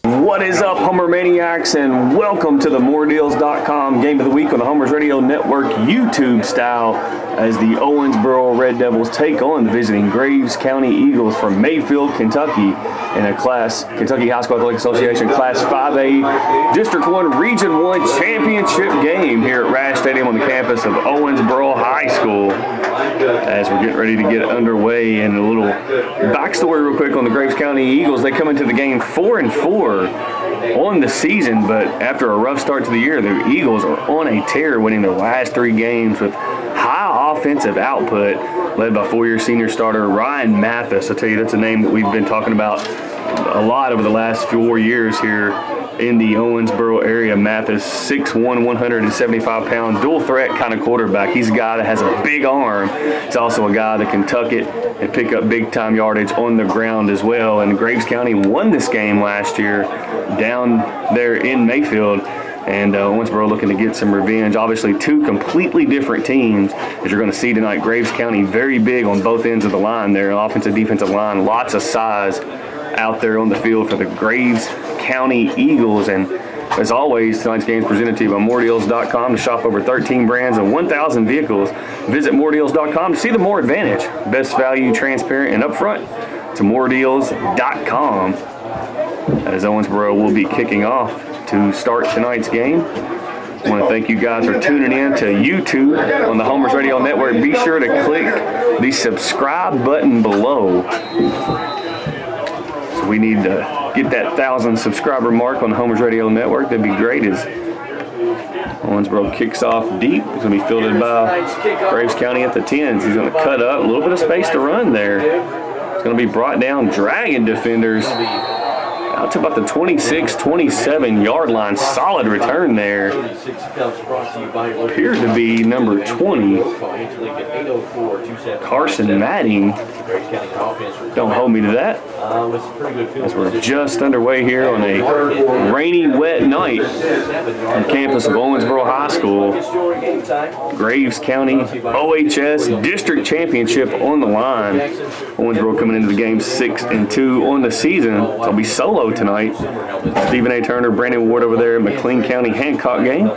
What is up, Homer Maniacs, and welcome to the MooreDeals.com Game of the Week on the Homers Radio Network YouTube style as the Owensboro Red Devils take on the visiting Graves County Eagles from Mayfield, Kentucky in a Kentucky High School Athletic Association Class 5A District 1 Region 1 Championship game here at Rash Stadium on the campus of Owensboro High School. As we're getting ready to get underway, and a little backstory real quick on the Graves County Eagles. They come into the game 4-4 on the season, but after a rough start to the year, the Eagles are on a tear, winning their last 3 games with high offensive output, led by 4-year senior starter Ryan Mathis. I tell you, that's a name that we've been talking about a lot over the last 4 years here in the Owensboro area. Mathis, 6'1", 175-pound, dual threat kind of quarterback. He's a guy that has a big arm. He's also a guy that can tuck it and pick up big-time yardage on the ground as well. And Graves County won this game last year down there in Mayfield. And Owensboro looking to get some revenge. Obviously, 2 completely different teams, as you're going to see tonight. Graves County very big on both ends of the line there, offensive, defensive line, lots of size out there on the field for the Graves County Eagles. And as always, tonight's game is presented to you by MooreDeals.com. To shop over 13 brands and 1,000 vehicles, visit MooreDeals.com to see the Moore advantage. Best value, transparent, and upfront to MooreDeals.com. As Owensboro will be kicking off to start tonight's game. I want to thank you guys for tuning in to YouTube on the Homers Radio Network. Be sure to click the subscribe button below. So we need to get that 1,000 subscriber mark on the Homers Radio Network. That'd be great. As Owensboro kicks off deep, it's going to be fielded by Graves County at the 10s. He's going to cut up, a little bit of space to run there. It's going to be brought down, dragging defenders out to about the 26-27 yard line. Solid return there. Appeared to be number 20, Carson Matting. Don't hold me to that. As we're just underway here on a rainy, wet night on campus of Owensboro High School. Graves County OHS District Championship on the line. Owensboro coming into the game 6-2 on the season. It'll be solo tonight. Stephen A. Turner, Brandon Ward over there at McLean County Hancock game.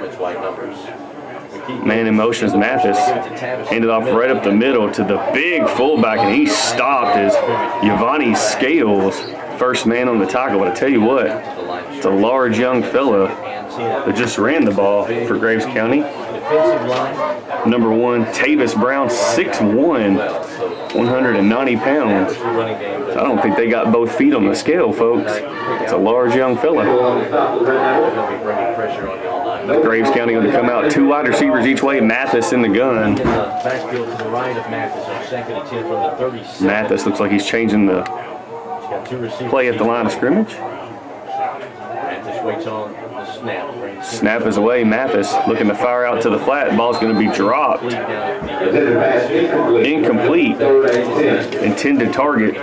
Man in motion is Mathis. Handed off right up the middle to the big fullback, and he stopped as Giovanni Scales, first man on the tackle. But I tell you what, it's a large young fella that just ran the ball for Graves County. Number 1, Tavis Brown, 6'1", 190 pounds. I don't think they got both feet on the scale, folks. It's a large young fella. Graves County going to come out 2 wide receivers each way. Mathis in the gun. Mathis looks like he's changing the play at the line of scrimmage. Snap is away. Mathis looking to fire out to the flat. Ball's going to be dropped. Incomplete. Intended target,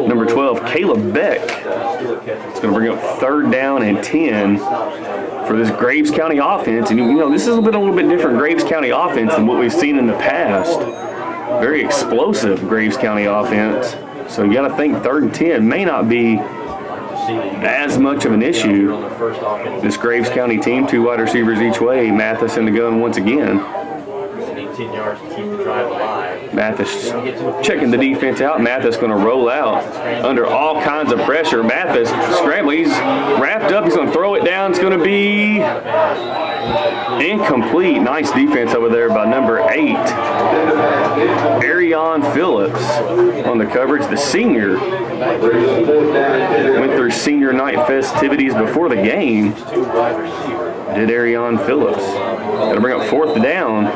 number 12, Caleb Beck. It's going to bring up 3rd down and 10 for this Graves County offense. And, you know, this is a little bit different Graves County offense than what we've seen in the past. Very explosive Graves County offense. So you got to think 3rd and 10 may not be as much of an issue. This Graves County team, 2 wide receivers each way. Mathis in the gun once again. Mathis checking the defense out. Mathis going to roll out under all kinds of pressure. Mathis scrambling. He's wrapped up. He's going to throw it down. It's going to be incomplete. Nice defense over there by number 8, Arion Phillips on the coverage. The senior went through senior night festivities before the game. Did Arion Phillips. Going to bring up 4th down.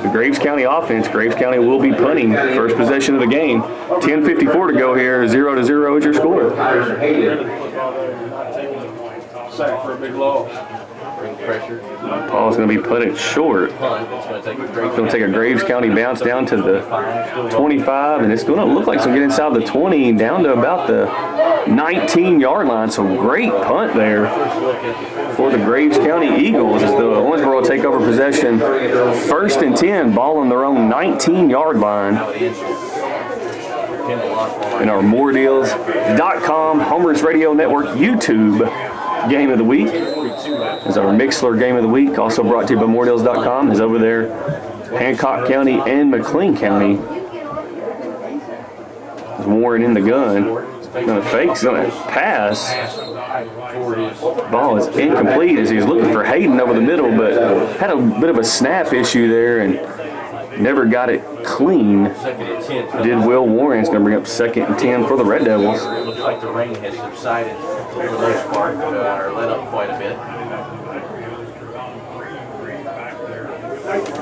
The Graves County offense. Graves County will be punting. First possession of the game. 10:54 to go here. 0-0 is your score. Sack for a big loss. Paul's going to be punted short. It's going to take a Graves County bounce down to the 25, and it's going to look like it's going to get inside the 20 down to about the 19-yard line. So great punt there for the Graves County Eagles as the Owensboro will take over possession. 1st and 10, ball on their own 19-yard line. in our MooreDeals.com Homers Radio Network YouTube Game of the Week. Is our Mixler Game of the Week, also brought to you by MooreDeals.com, is over there, Hancock County and McLean County. Warren in the gun. Gonna fake, gonna pass. Ball is incomplete as he's looking for Hayden over the middle, but had a bit of a snap issue there and never got it clean. Did Will Warren. It's gonna bring up 2nd and 10 for the Red Devils. Looks like the rain has subsided for the most part, or let up quite a bit.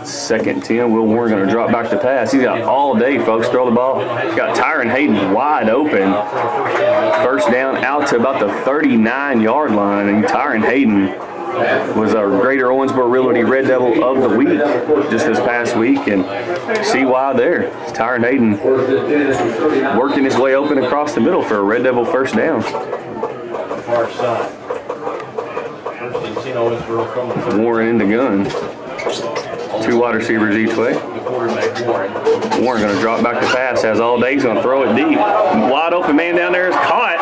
2nd and 10. Will Warren going to drop back to pass. He's got all day, folks. Throw the ball. He's got Tyron Hayden wide open. First down out to about the 39-yard line. And Tyron Hayden was our Greater Owensboro Realty Red Devil of the Week just this past week. And see why there. Tyron Hayden working his way open across the middle for a Red Devil first down. Far side. First and 10 Owensboro from the Warren in the gun. 2 wide receivers each way. Warren going to drop back to pass. Has all day. He's going to throw it deep. Wide open man down there is caught.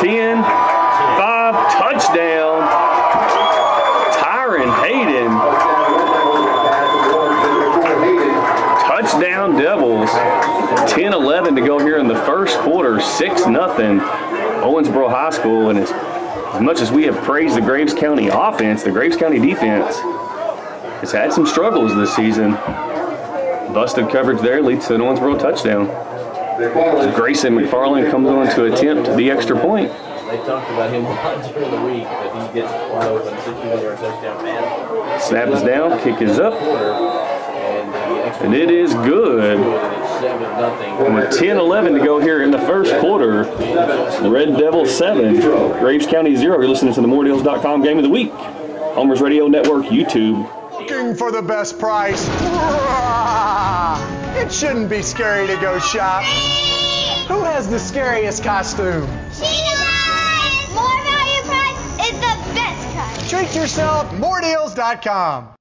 10, 5, touchdown. Tyron Hayden. Touchdown Devils. 10-11 to go here in the first quarter. 6-0. Owensboro High School. And as much as we have praised the Graves County offense, the Graves County defense has had some struggles this season. Busted coverage there leads to an Owensboro touchdown. Grayson McFarland comes on to attempt the extra point. They talked about him a lot during the week, but he gets wide open, 61-yard touchdown pass. Snap is down, kick is up, and it is good. With 10-11 to go here in the first quarter. Red Devils 7, Graves County 0. You're listening to the MooreDeals.com Game of the Week. Homers Radio Network YouTube. Looking for the best price? It shouldn't be scary to go shop. Who has the scariest costume? More value price is the best kind. Treat yourself, MooreDeals.com.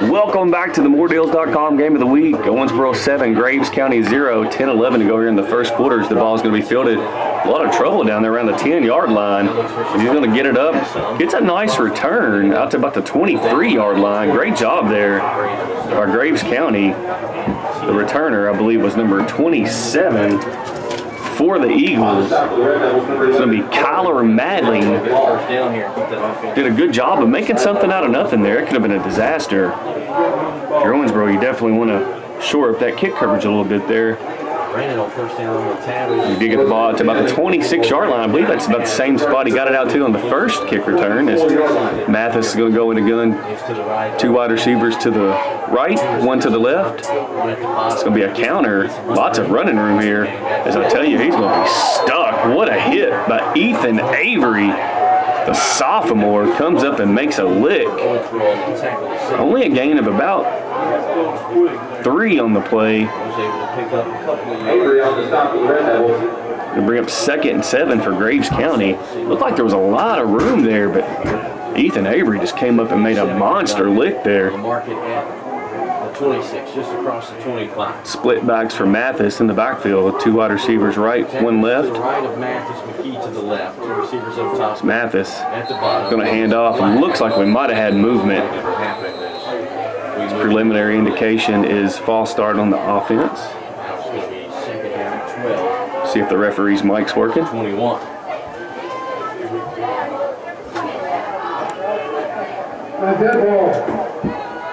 Welcome back to the MooreDeals.com Game of the Week. Owensboro 7, Graves County 0. 10-11 to go here in the first quarters. The ball is going to be fielded. A lot of trouble down there around the 10-yard line. He's going to get it up. Gets a nice return out to about the 23-yard line. Great job there by Graves County. The returner, I believe, was number 27 for the Eagles. It's going to be Kyler Madling. Did a good job of making something out of nothing there. It could have been a disaster. If you're Owensboro, you definitely want to shore up that kick coverage a little bit there. You did get the ball to about the 26-yard line. I believe that's about the same spot he got it out to on the first kick return. As Mathis is going to go in a gun. 2 wide receivers to the right, 1 to the left. It's going to be a counter. Lots of running room here. As I tell you, he's going to be stuck. What a hit by Ethan Avery. The sophomore comes up and makes a lick. Only a gain of about 3 on the play. Gonna bring up 2nd and 7 for Graves County. Looked like there was a lot of room there, but Ethan Avery just came up and made a monster lick there. 26, just across the 25. Split backs for Mathis in the backfield. 2 wide receivers right, 1 left. To the right of Mathis, McKee to the left. 2 receivers up top. It's Mathis At the bottom. going to hand off. And looks like we might have had movement. His preliminary indication is false start on the offense. Second down, 12. See if the referee's mic's working. 21.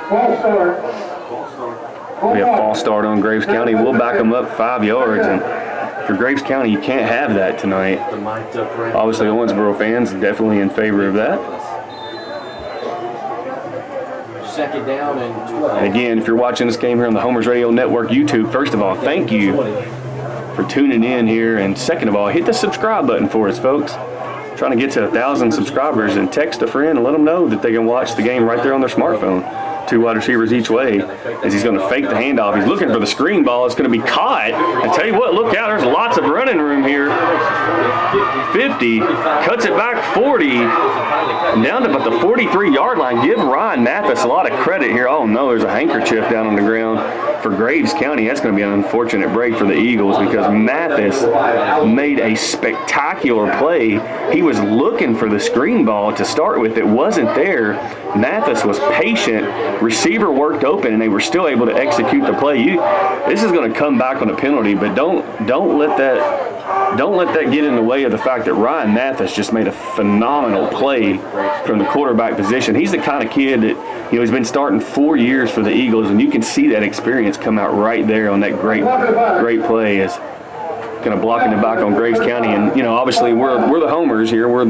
False start. We have false start on Graves County. We'll back them up 5 yards. And for Graves County, you can't have that tonight. Obviously, Owensboro fans are definitely in favor of that. Second down and 12. And again, if you're watching this game here on the Homers Radio Network YouTube, first of all, thank you for tuning in here. And second of all, hit the subscribe button for us, folks. Trying to get to 1,000 subscribers, and text a friend and let them know that they can watch the game right there on their smartphone. 2 wide receivers each way as he's going to fake the handoff. He's looking for the screen ball. It's going to be caught. I tell you what, look out. There's lots of running room here. 50. Cuts it back 40. Down to about the 43-yard line. Give Ryan Mathis a lot of credit here. Oh, no, there's a handkerchief down on the ground for Graves County, that's going to be an unfortunate break for the Eagles because Mathis made a spectacular play. He was looking for the screen ball to start with. It wasn't there. Mathis was patient. Receiver worked open, and they were still able to execute the play. This is going to come back on a penalty, but don't let that get in the way of the fact that Ryan Mathis just made a phenomenal play from the quarterback position. He's the kind of kid that, he's been starting 4 years for the Eagles, and you can see that experience come out right there on that great play. Is kind of blocking the back on Graves County, and obviously we're the homers here. We're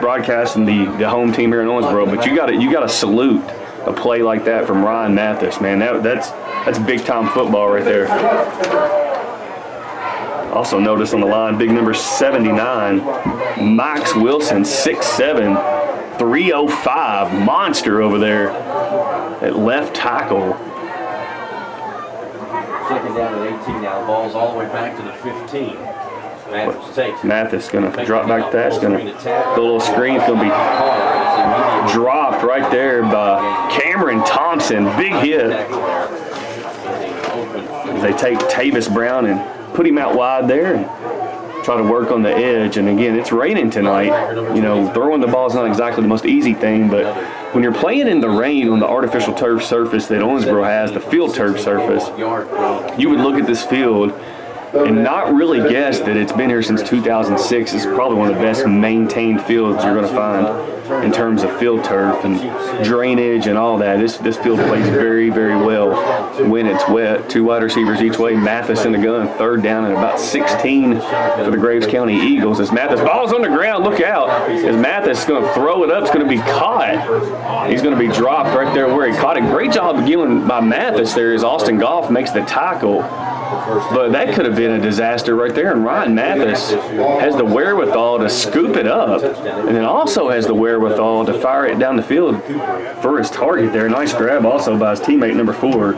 broadcasting the home team here in Owensboro, but you got to salute a play like that from Ryan Mathis, man. That's big time football right there. Also notice on the line, big number 79, Max Wilson, 6'7", 305, monster over there at left tackle. Second down at 18 now. The ball's all the way back to the 15. Mathis takes it. Mathis going to drop back to that. It's going to, the little screen's going to be dropped right there by Cameron Thompson. Big hit. As they take Tavis Brown and put him out wide there and try to work on the edge. And again, it's raining tonight. Throwing the ball is not exactly the most easy thing, but when you're playing in the rain on the artificial turf surface that Owensboro has, the field turf surface, you would look at this field and not really guess that it's been here since 2006. It's probably one of the best maintained fields you're going to find in terms of field turf and drainage and all that. This field plays very, very well when it's wet. 2 wide receivers each way. Mathis in the gun, third down and about 16 for the Graves County Eagles. As Mathis, ball's on the ground, look out. As Mathis is going to throw it up, it's going to be caught. He's going to be dropped right there where he caught it. Great job again by Mathis there as Austin Goff makes the tackle. But that could have been a disaster right there, and Ryan Mathis has the wherewithal to scoop it up, and then also has the wherewithal to fire it down the field for his target there. Nice grab also by his teammate number 4,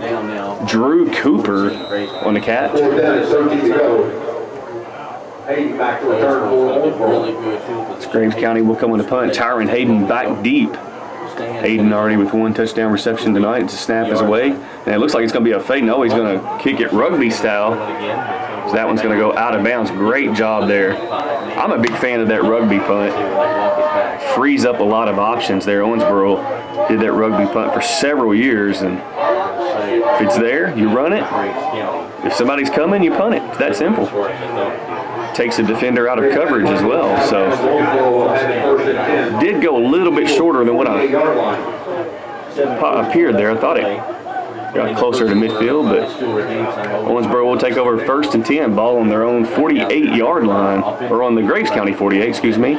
Drew Cooper, on the catch. Graves County will come on the punt. Tyron Hayden back deep. Hayden already with 1 touchdown reception tonight. The snap is away, and it looks like it's going to be a fade. No, he's going to kick it rugby style. So that one's going to go out of bounds. Great job there. I'm a big fan of that rugby punt. Frees up a lot of options there. Owensboro did that rugby punt for several years, and if it's there, you run it. If somebody's coming, you punt it. It's that simple. Takes a defender out of coverage as well. So did go a little bit shorter than what I appeared there. I thought it got closer to midfield, but Owensboro will take over 1st and 10, ball on their own 48-yard line, or on the Graves County 48, excuse me.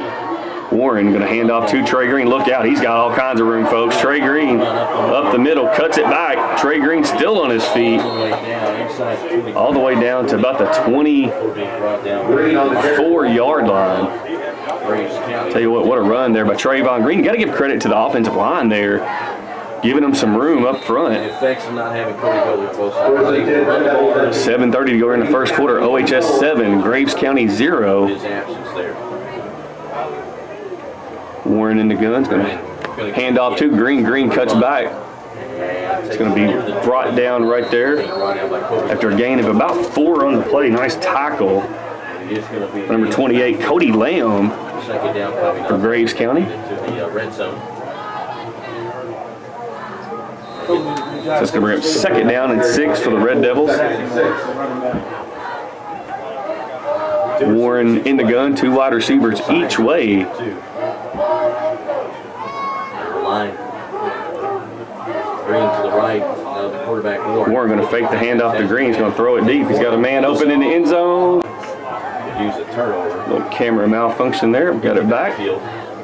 Warren going to hand off to Trey Green. Look out, he's got all kinds of room, folks. Trey Green up the middle, cuts it back. Trey Green still on his feet, all the way down to about the 24-yard line. Tell you what a run there by Trayvon Green. You got to give credit to the offensive line there, giving them some room up front. 7:30 to go in the first quarter. OHS 7, Graves County 0. Warren in the gun. It's going to hand off to Green. Green cuts back. It's going to be brought down right there after a gain of about 4 on the play. Nice tackle. Number 28, Cody Lamb for Graves County. So it's going to bring up 2nd down and 6 for the Red Devils. Warren in the gun, 2 wide receivers each way. Green to the right, the quarterback Warren going to fake the handoff to Green. He's going to throw it deep. He's got a man open in the end zone. Use a turnover. Little camera malfunction there. Got it back.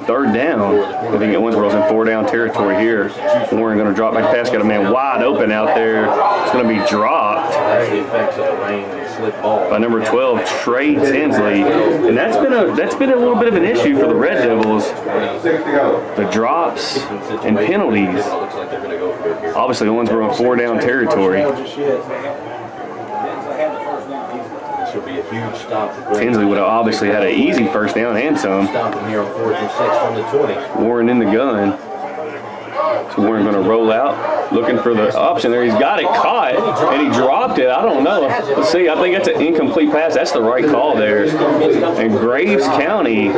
3rd down. I think Owensboro's in 4-down territory here. Warren going to drop back pass. Got a man wide open out there. It's going to be dropped by number 12, Trey Tinsley. And that's been a little bit of an issue for the Red Devils. The drops and penalties. Obviously, Owensboro in 4-down territory. Would be a huge stop for Tinsley would have obviously had an easy 1st down and some. Stop him here on 4th and 6 from the 20. Warren in the gun. So we're going to roll out, looking for the option there. He's got it caught, and he dropped it. I don't know. Let's see. I think that's an incomplete pass. That's the right call there. And Graves County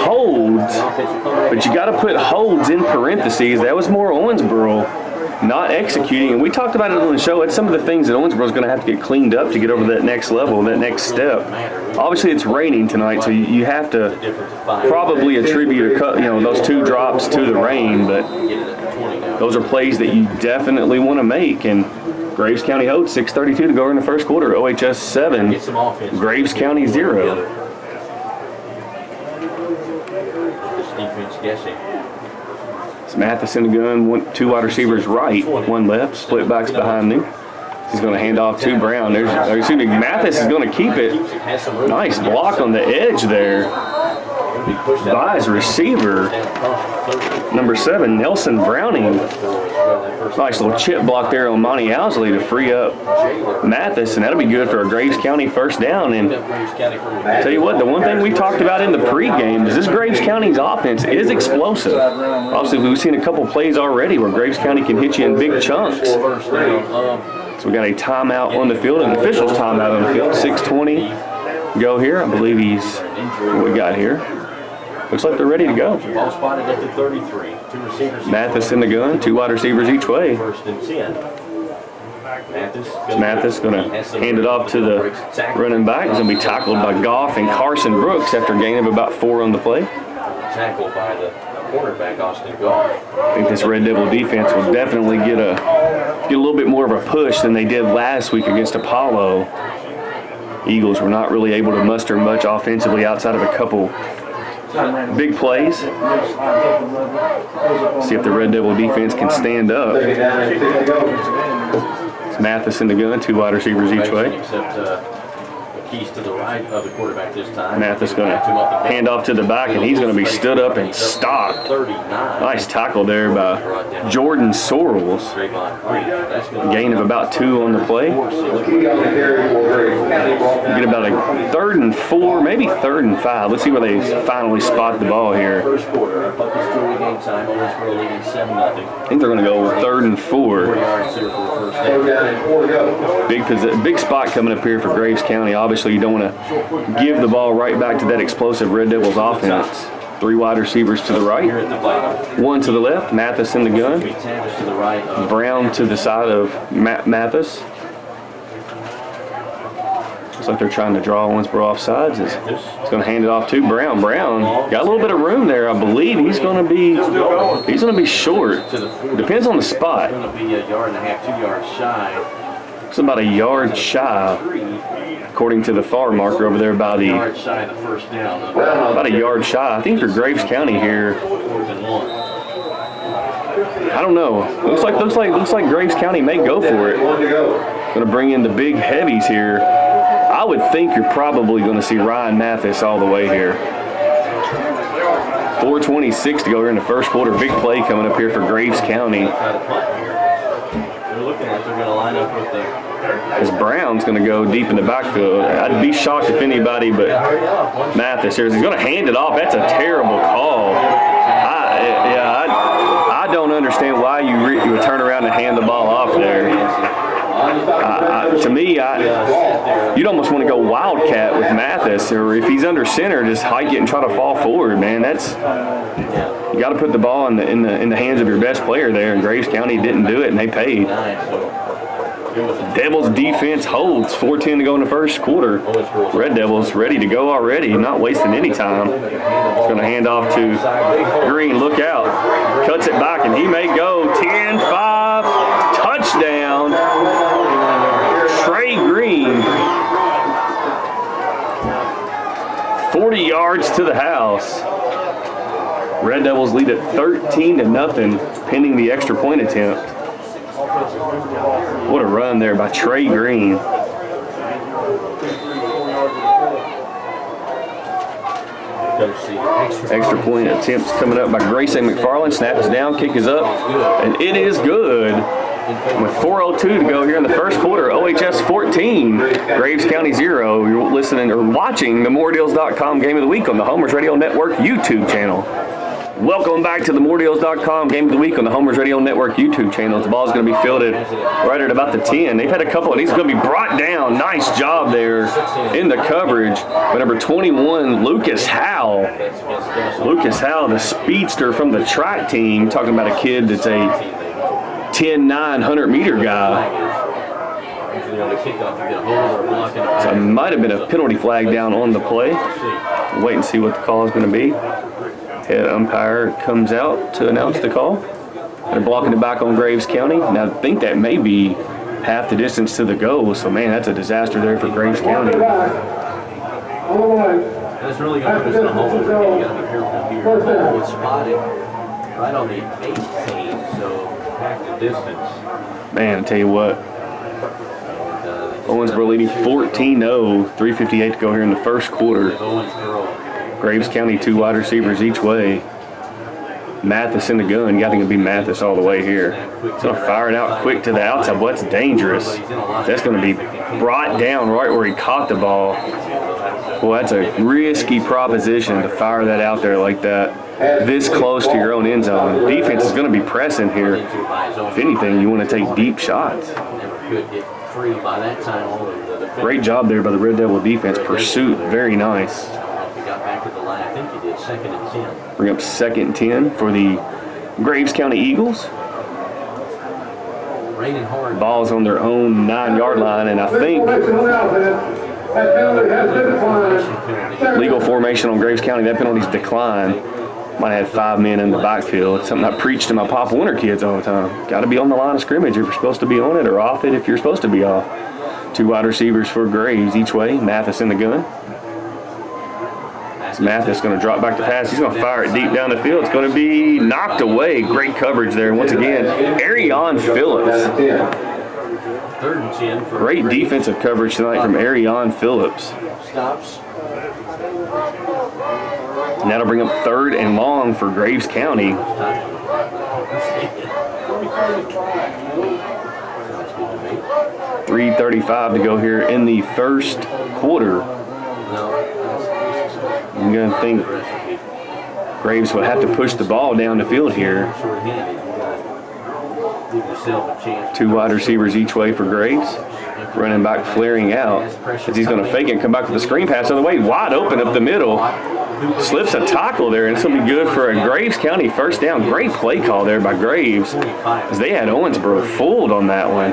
holds, but you got to put holds in parentheses. That was Moore Owensboro not executing. And we talked about it on the show. It's some of the things that Owensboro is going to have to get cleaned up to get over that next level, that next step. Obviously, it's raining tonight, so you have to probably attribute those 2 drops to the rain, but those are plays that you definitely want to make. And Graves County holds 6:32 to go in the first quarter. OHS 7, Graves County 0. Defense guessing. It's Mathis in the gun, 2 wide receivers right, 1 left, split backs behind him. He's going to hand off to Brown. Mathis is going to keep it. Nice block on the edge there by his receiver, number 7, Nelson Browning. Nice little chip block there on Monty Owsley to free up Mathis, and that'll be good for a Graves County first down. And I'll tell you what, the one thing we talked about in the pregame is this Graves County's offense is explosive. Obviously, we've seen a couple plays already where Graves County can hit you in big chunks. So we got a timeout on the field, an official's timeout on the field. 6:20 go here. I believe what we got here. Looks like they're ready to go. Ball spotted at the 33. 2 receivers. Mathis in the gun, 2 wide receivers each way. First and 10. Mathis going to hand it off to the running back. He's going to be tackled by Goff and Carson Brooks after a gain of about 4 on the play. Tackled by the cornerback, Austin Goff. I think this Red Devil defense will definitely get a little bit more of a push than they did last week against Apollo. Eagles were not really able to muster much offensively outside of a couple big plays. See if the Red Devil defense can stand up. It's Mathis in the gun, 2 wide receivers each way. Keys to the right of the quarterback this time. Mathis going to hand off to the back, and he's going to be stood up and stopped. Nice tackle there by Jordan Sorrells. Gain of about 2 on the play. Get about a 3rd and 4, maybe 3rd and 5. Let's see where they finally spot the ball here. First quarter, I think they're going to go 3rd and 4. Big spot coming up here for Graves County. Obviously, you don't want to give the ball right back to that explosive Red Devils offense. 3 wide receivers to the right, 1 to the left. Mathis in the gun. Brown to the side of Mathis. Looks like they're trying to draw Owensboro off sides. He's going to hand it off to Brown. Brown got a little bit of room there. I believe he's going to be short. Depends on the spot. Going to be a yard and a half, 2 yards shy. It's about a yard shy, according to the far marker over there by the first down. about a yard shy. I think for Graves County here, I don't know. Looks like Graves County may go for it. Going to bring in the big heavies here. I would think you're probably going to see Ryan Mathis all the way here. 4:26 to go here in the first quarter. Big play coming up here for Graves County. They're looking like they're going to line up with the. As Brown's going to go deep in the backfield. I'd be shocked if anybody but Mathis here. He's going to hand it off. That's a terrible call. I don't understand why you would turn around and hand the ball off there. To me, you'd almost want to go wildcat with Mathis, or if he's under center, just hike it and try to fall forward. Man, you got to put the ball in the hands of your best player there. And Graves County didn't do it, and they paid. Devils defense holds. 4:10 to go in the first quarter. Red Devils ready to go already, not wasting any time. It's going to hand off to Green. Look out. Cuts it back, and he may go 10-5. Touchdown. Trey Green. 40 yards to the house. Red Devils lead at 13-0, pending the extra point attempt. What a run there by Trey Green. Extra point attempts coming up by Grayson McFarland. Snap is down, kick is up, and it is good. With 4:02 to go here in the first quarter, OHS 14, Graves County 0. You're listening or watching the MooreDeals.com Game of the Week on the Homers Radio Network YouTube channel. Welcome back to the MooreDeals.com Game of the Week on the Homers Radio Network YouTube channel. The ball's going to be fielded right at about the 10. They've had a couple, and he's going to be brought down. Nice job there in the coverage by number 21, Lucas Howell. Lucas Howell, the speedster from the track team. Talking about a kid that's a 10-9 100-meter guy. So it might have been a penalty flag down on the play. Wait and see what the call is going to be. Head umpire comes out to announce the call. They're blocking it back on Graves County. Now, I think that may be half the distance to the goal. So, man, that's a disaster there for Graves County. That's really going to put us in a hole. You got to be careful here. The ball was spotted right on the 18, so half the distance. Man, I tell you what. Owensboro leading 14-0, 3:58 to go here in the first quarter. Graves County, 2 wide receivers each way. Mathis in the gun. You got to think it'll be Mathis all the way here. He's going to fire it out quick to the outside. Well, that's dangerous. That's going to be brought down right where he caught the ball. Well, that's a risky proposition to fire that out there like that, this close to your own end zone. Defense is going to be pressing here. If anything, you want to take deep shots. Great job there by the Red Devil defense. Pursuit, very nice. Bring up 2nd and 10 for the Graves County Eagles. Ball's on their own 9-yard line, and I think legal formation on Graves County, that penalty's declined. Might have had 5 men in the backfield. It's something I preach to my Pop Warner kids all the time. Got to be on the line of scrimmage if you're supposed to be on it, or off it if you're supposed to be off. 2 wide receivers for Graves each way. Mathis in the gun. Mathis going to drop back to pass. He's going to fire it deep down the field. It's going to be knocked away. Great coverage there. Once again, Arion Phillips. Great defensive coverage tonight from Arion Phillips. And that'll bring up 3rd and long for Graves County. 3:35 to go here in the first quarter. I'm going to think Graves will have to push the ball down the field here. 2 wide receivers each way for Graves. Running back flaring out as he's going to fake it and come back with a screen pass the other way. Wide open up the middle. Slips a tackle there, and it's going to be good for a Graves County first down. Great play call there by Graves as they had Owensboro fooled on that one.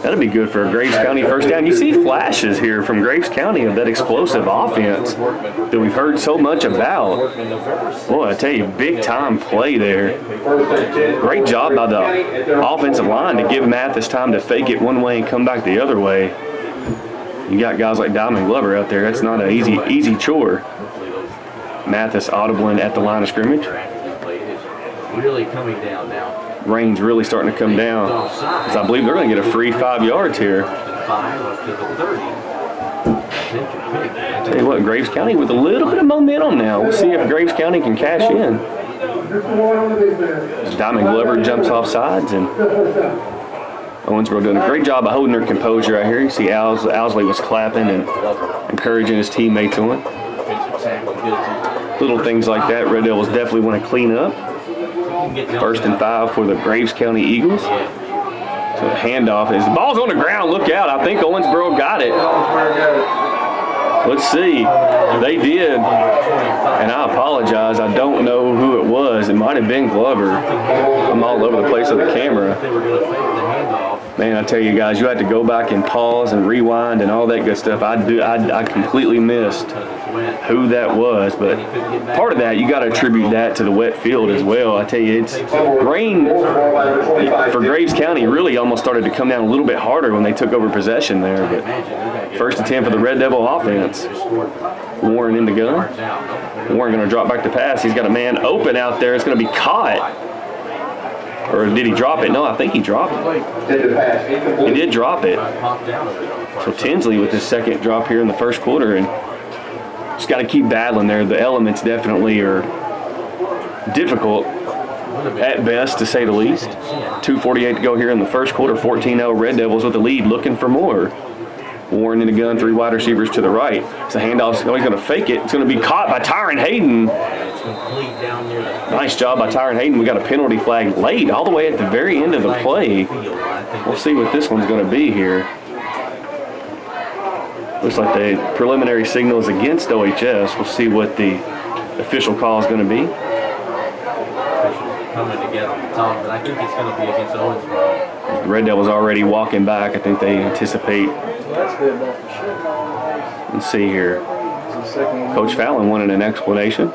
That'll be good for a Graves County first down. You see flashes here from Graves County of that explosive offense that we've heard so much about. Boy, I tell you, big-time play there. Great job by the offensive line to give Mathis time to fake it one way and come back the other way. You got guys like Diamond Glover out there. That's not an easy chore. Mathis audibling at the line of scrimmage. Really coming down now. Rain's really starting to come down, because I believe they're going to get a free 5 yards here. Tell you what, Graves County with a little bit of momentum now. We'll see if Graves County can cash in. Diamond Glover jumps off sides, and Owensboro doing a great job of holding their composure out here. You see Owsley was clapping and encouraging his teammates on. Little things like that, Red Devils definitely want to clean up. 1st and 5 for the Graves County Eagles. So the handoff is, the ball's on the ground, look out. I think Owensboro got it. Let's see. They did. And I apologize, I don't know who it was. It might have been Glover. I'm all over the place with the camera. Man, I tell you guys, you had to go back and pause and rewind and all that good stuff. I completely missed who that was, but part of that, you got to attribute that to the wet field as well. I tell you, it's rain for Graves County really almost started to come down a little bit harder when they took over possession there, but 1st and 10 for the Red Devil offense. Warren in the gun. Warren going to drop back to pass. He's got a man open out there. It's going to be caught. Or did he drop it? No, I think he dropped it. He did drop it. So Tinsley with his 2nd drop here in the first quarter, and just got to keep battling there. The elements definitely are difficult at best, to say the least. 2:48 to go here in the first quarter. 14-0 Red Devils with the lead, looking for more. Warren in the gun, 3 wide receivers to the right. It's a handoff. Oh, he's going to fake it. It's going to be caught by Tyron Hayden. complete down near the Nice job by Tyron Hayden. We got a penalty flag late, all the way at the very end of the play. We'll see what this one's going to be here. Looks like the preliminary signal is against OHS. We'll see what the official call is going to be. Coming together at the top, but I think it's going to be against Owensboro. The Red Devils already walking back. I think they anticipate. That's good enough for sure. Let's see here. Coach Fallon wanted an explanation.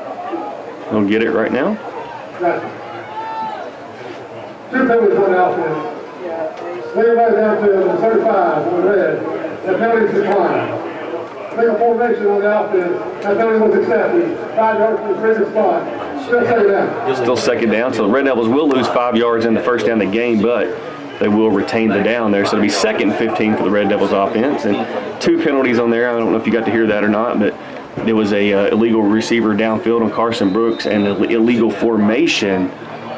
He'll get it right now. Two penalties on the offense. Lay right down to the 35 on the red. That penalty is declined. Make a formation on the offense. That penalty was accepted. 5 yards from the previous spot. Still second down. Still second down. So the Red Devils will lose 5 yards in the first down of the game, but they will retain the down there. So it'll be 2nd and 15 for the Red Devils offense. And 2 penalties on there. I don't know if you got to hear that or not, but there was a illegal receiver downfield on Carson Brooks and an illegal formation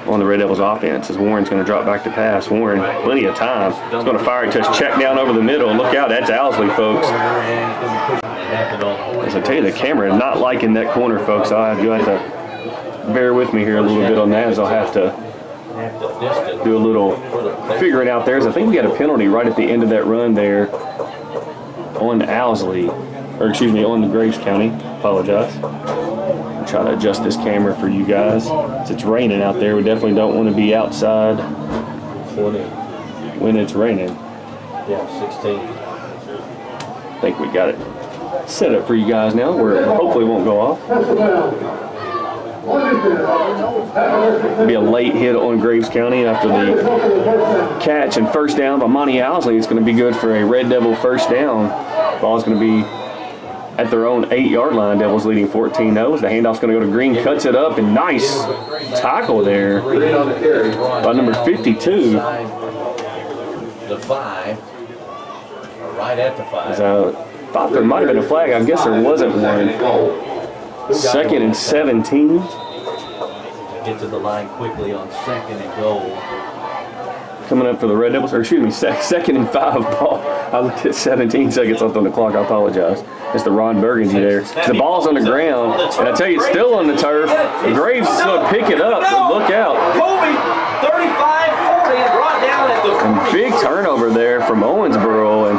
on the Red Devils offense as Warren's going to drop back to pass. Warren, plenty of time. He's going to fire it, touch, check down over the middle. Look out, that's Owsley, folks. As I tell you, the camera is not liking that corner, folks. You'll have to bear with me here a little bit on that, as I'll have to do a little figuring out there. As I think we got a penalty right at the end of that run there on Owsley, or excuse me, on the Graves County. Apologize. I'm trying to adjust this camera for you guys. Since it's raining out there, we definitely don't want to be outside when it's raining. Yeah, 16. I think we got it set up for you guys now, where it hopefully won't go off. It'll be a late hit on Graves County after the catch and first down by Monty Owsley. It's going to be good for a Red Devil first down. Ball's going to be at their own 8-yard line. Devils leading 14-0. The handoff's going to go to Green, cuts it up, and nice tackle there by number 52. The 5, right at the 5. As I thought there might have been a flag. I guess there wasn't one. 2nd and 17. Get to the line quickly on 2nd and goal. Coming up for the Red Devils, or excuse me, 2nd and 5 ball. I looked at 17 seconds left on the clock. I apologize. It's the Ron Burgundy there. The ball's on the ground, and I tell you, it's still on the turf. Graves is going to pick it up, but look out. Kobe, 35-40, brought down at the And big turnover there from Owensboro, and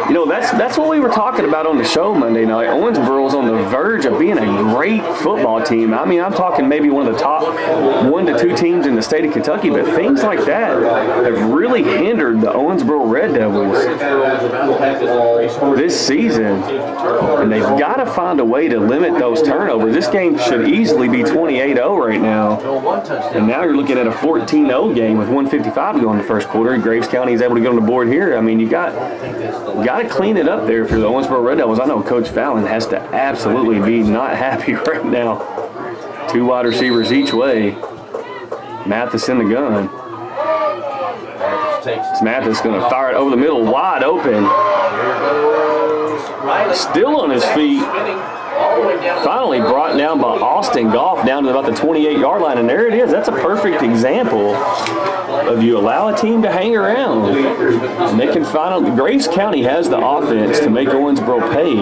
you know, that's what we were talking about on the show Monday night. Owensboro's on the verge of being a great football team. I mean, I'm talking maybe one of the top 1 to 2 teams in the state of Kentucky, but things like that have really hindered the Owensboro Red Devils this season. And they've got to find a way to limit those turnovers. This game should easily be 28-0 right now. And now you're looking at a 14-0 game with 1:55 to go in the first quarter. Graves County is able to get on the board here. I mean, you got to clean it up there for the Owensboro Red Devils. I know Coach Fallon has to absolutely be not happy right now. 2 wide receivers each way. Mathis in the gun. Mathis going to fire it over the middle, wide open. Still on his feet. Finally brought down by Austin Goff down to about the 28-yard line, and there it is. That's a perfect example of you allow a team to hang around, and they can finally. Graves County has the offense to make Owensboro pay,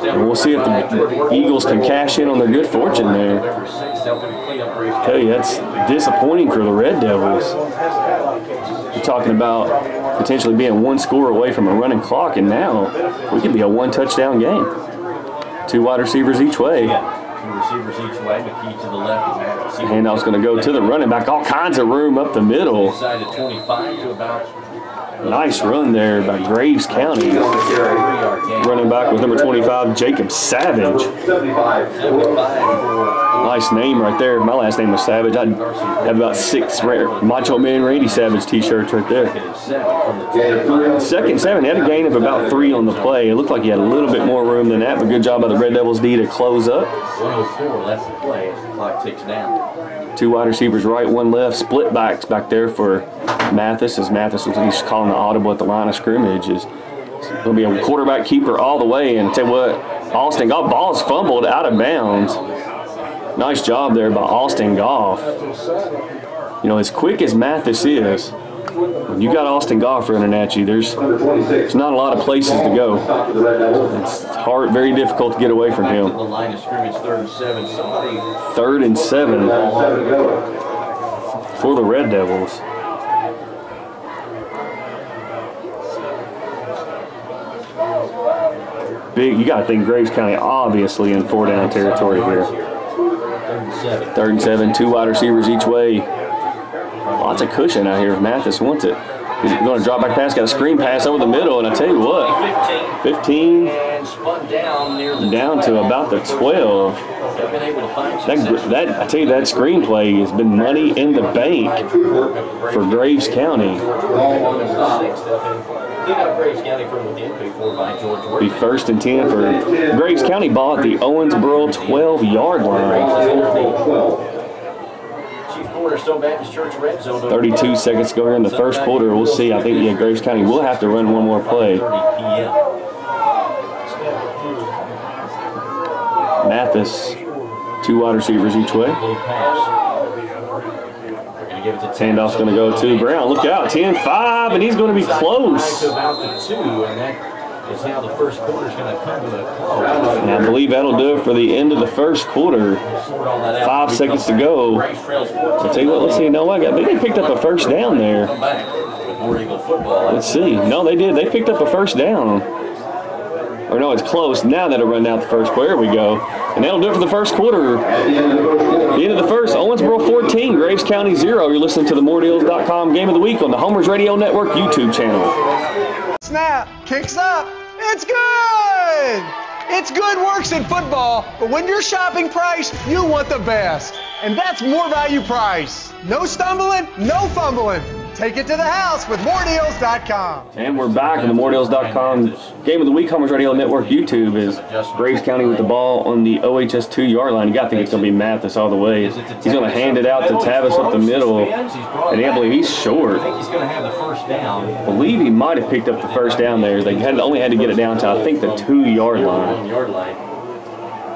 and we'll see if the Eagles can cash in on their good fortune there. I tell you, that's disappointing for the Red Devils. You're talking about potentially being 1 score away from a running clock, and now we could be a 1-touchdown game. 2 wide receivers each way. 2 receivers each way, but key to the left. The handoff's going to go to the running back. All kinds of room up the middle. Inside of 25 to about. Nice run there by Graves County. Running back was number 25, Jacob Savage. Nice name right there. My last name was Savage. I have about 6 Macho Man Randy Savage t-shirts right there. 2nd and 7. He had a gain of about 3 on the play. It looked like he had a little bit more room than that, but good job by the Red Devils D to close up. 104 left to play as the clock ticks down. 2 wide receivers right, 1 left. Split backs back there for Mathis, as Mathis was he's calling the audible at the line of scrimmage. Is going to be a quarterback keeper all the way. And tell you what, Austin Goff, ball's fumbled out of bounds. Nice job there by Austin Goff. You know, as quick as Mathis is, When you got Austin Goff running at you, there's not a lot of places to go. It's hard, very difficult to get away from him. The line of scrimmage, 3rd and 7. Somebody. 3rd and 7 for the Red Devils. Big, you got to think Graves County obviously in 4-down territory here. 3rd and 7, 2 wide receivers each way. Lots of cushion out here if Mathis wants it. He's going to drop back pass, got a screen pass over the middle, and I tell you what, 15 down to about the 12. That I tell you, that screenplay has been money in the bank for Graves County. Be 1st and 10 for Graves County ball at the Owensboro 12-yard line. 32 seconds to go here in the first quarter. We'll see. I think Graves County will have to run one more play. Mathis, 2 wide receivers each way. Handoff's going to go to Brown. Look out, 10-5, and he's going to be close. Is how the first quarter is going to come to a close. And I believe that'll do it for the end of the first quarter. 5 seconds to go. I'll tell you what, let's see. No, I think they picked up a first down there. Let's see. No, they did. They picked up a first down. Or no, it's close. Now that'll run out the first quarter. There we go. And that'll do it for the first quarter. The end of the first, Owensboro 14, Graves County 0. You're listening to the MooreDeals.com Game of the Week on the Homers Radio Network YouTube channel. Snap, kicks up. It's good! It's good works in football, but when you're shopping price, you want the best. And that's More Value Price. No stumbling, no fumbling. Take it to the house with MooreDeals.com. And we're back on the MooreDeals.com Game of the Week. Homers Radio Network YouTube is Graves County with the ball on the OHS 2-yard line. You got to think it's going to be Mathis all the way. He's going to hand it out to Tavis up the middle. And I believe he's short. I think he's going to have the first down. I believe he might have picked up the first down there. They only had to get it down to, I think, the 2-yard line.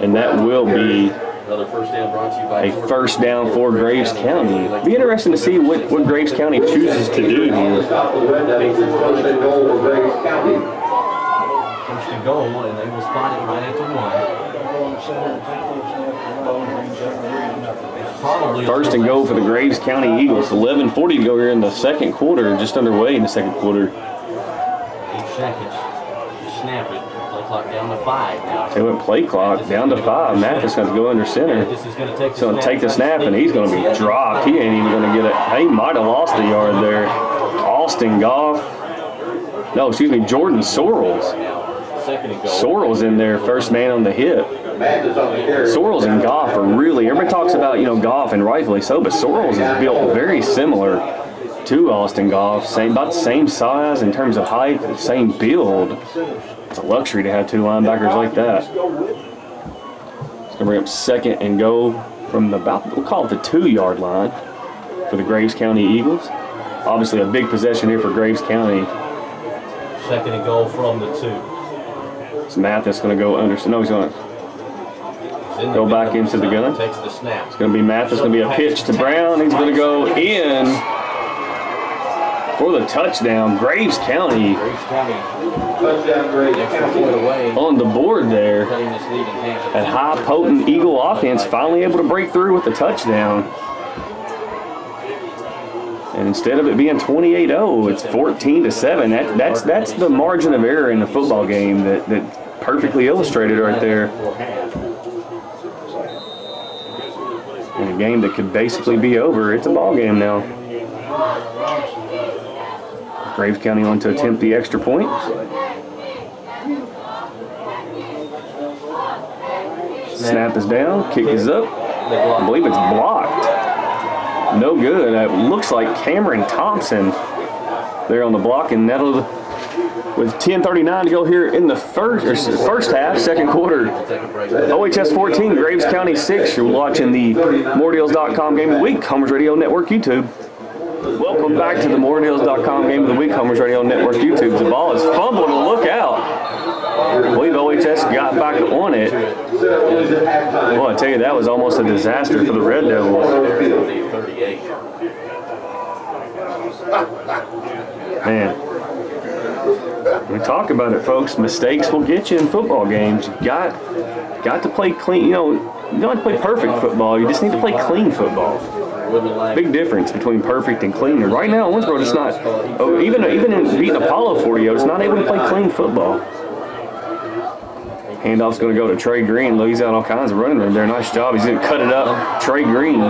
And that will be another first down brought to you by a first down for Graves County. Be interesting to see what Graves County chooses to do here. First and goal, and they will spot it right at the 1. First and goal for the Graves County Eagles. 11:40 to go here in the second quarter, just underway in the second quarter. 8 seconds. Snap it. Play clock down to 5 now. They went play clock down to 5. Mathis has to go under center. He's going to take the snap, and he's going to be dropped. He ain't even going to get it. He might have lost a yard there. Austin Goff. No, excuse me, Jordan Sorrells. Sorrells in there, first man on the hit. Sorrells and Goff are really, everybody talks about, Goff, and rightfully so, but Sorrells is built very similar to Austin Goff. About the same size in terms of height, same build. It's a luxury to have 2 linebackers like that. It's going to bring up second and go from we'll call it the 2-yard line for the Graves County Eagles. Obviously a big possession here for Graves County. Second and goal from the 2. So Mathis going to go under. No, he's going to go back into the gun. Takes the snap. It's going to be Mathis. Going to be a pitch to Brown. He's going to go in for the touchdown. Graves County on the board there. That high potent Eagle offense finally able to break through with the touchdown. And instead of it being 28-0, it's 14-7. That's the margin of error in the football game that perfectly illustrated right there. In a game that could basically be over, it's a ball game now. Graves County on to attempt the extra point. Snap is down, kick is up. I believe it's blocked. No good. It looks like Cameron Thompson there on the block, and that'll, with 10:39 to go here in the first half, second quarter. OHS 14, Graves County 6. You're watching the MooreDeals.com Game of the Week, Homers Radio Network YouTube. Welcome back to the MooreDeals.com Game of the Week, Homers Radio Network YouTube. The ball is fumbled, and look out. I believe OHS got back on it. Well, I tell you, that was almost a disaster for the Red Devils. Man, we talk about it, folks. Mistakes will get you in football games. You got to play clean. You know, you don't have to play perfect football. You just need to play clean football. Big difference between perfect and clean. And right now, Owensboro just not. Oh, even in beating Apollo 40, it's not able to play clean football. Handoff's going to go to Trey Green. Look, he's got all kinds of running room there. Nice job. He's going to cut it up. Trey Green.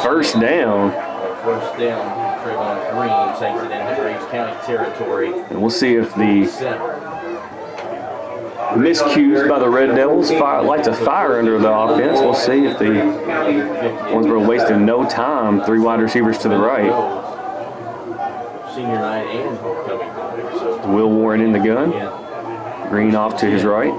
First down. Trayvon Green takes it into Graves County territory. And we'll see if the miscues by the Red Devils lights a fire under the offense. We'll see if the Owensboro wasted no time. 3 wide receivers to the right. Senior night and homecoming. So Will Warren in the gun. Green off to his right.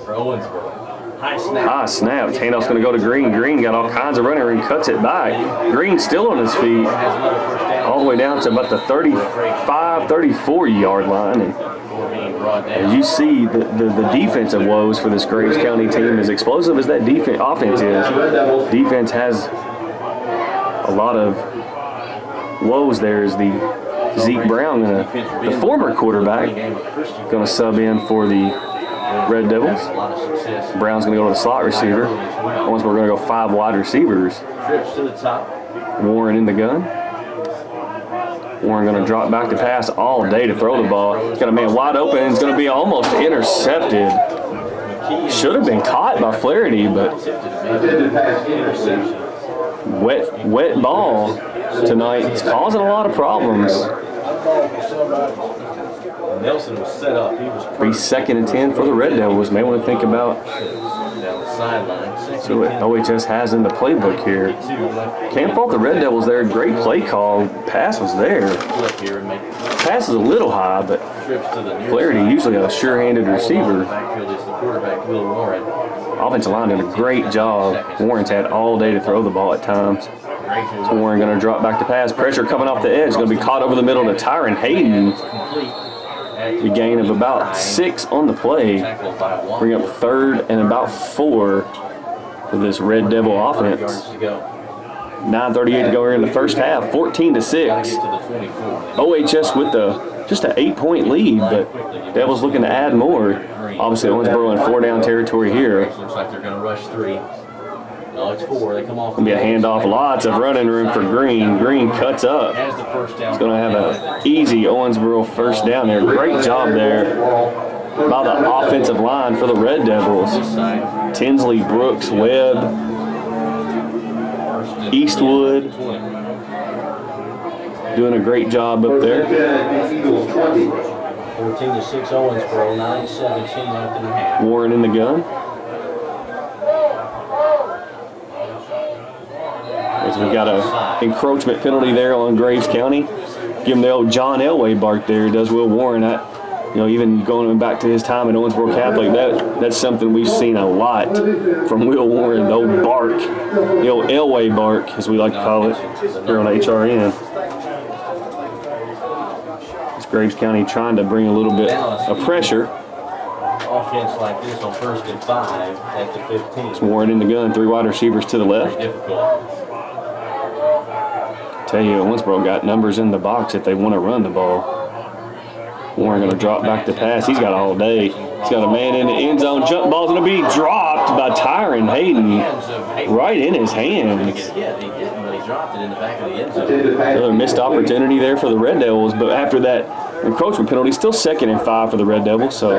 For Owensboro. High snap. Handoff's going to go to Green. Green got all kinds of running room, cuts it back. Green still on his feet, all the way down to about the 35, 34-yard line. And as you see, the defensive woes for this Graves County team, as explosive as that offense is, defense has a lot of woes there. Is the Zeke Brown, the former quarterback, going to sub in for the Red Devils. Brown's going to go to the slot receiver. Once we're going to go 5 wide receivers. Warren in the gun. Warren going to drop back to pass all day to throw the ball. He's got a man wide open. It's going to be almost intercepted. Should have been caught by Flaherty, but wet ball tonight. It's causing a lot of problems. Nelson was set up. He was Be 2nd and 10 for the Red Devils. May want to think about see what OHS has in the playbook here. Can't fault the Red Devils there. Great play call. Pass was there. Pass is a little high, but Flaherty usually a sure-handed receiver. Offensive line did a great job. Warren's had all day to throw the ball at times. So Warren going to drop back to pass. Pressure coming off the edge. Going to be caught over the middle to Tyron Hayden. A gain of about 6 on the play. Bring up 3rd and about 4 for this Red Devil offense. 9:38 to go here in the first half. 14-6. OHS with just an 8-point lead, but Devils looking to add more. Obviously, Owensboro in 4-down territory here. Looks like they're going to rush 3. No, it's 4. They come off. Going to be a handoff. Lots of running room for Green. Green cuts up. He's going to have an easy Owensboro first down there. Great job there by the offensive line for the Red Devils. Tinsley, Brooks, Webb, Eastwood. Doing a great job up there. 14-6 Owensboro, 9:17 left in the half. Warren in the gun. As we got a encroachment penalty there on Graves County. Give him the old John Elway bark there. Does Will Warren. Even going back to his time at Owensboro Catholic, that's something we've seen a lot from Will Warren. The old bark, the old Elway bark, as we like to call it here on HRN. It's Graves County trying to bring a little bit of pressure. Offense like this on 1st and 5 at the 15. It's Warren in the gun, 3 wide receivers to the left. Tell you, Owensboro got numbers in the box if they want to run the ball. Warren going to drop back to pass. He's got all day. He's got a man in the end zone. Jump ball's going to be dropped by Tyron Hayden right in his hands. Yeah, he didn't, but he dropped it in the back of the end zone. Another missed opportunity there for the Red Devils, but after that encroachment penalty, still 2nd and 5 for the Red Devils, so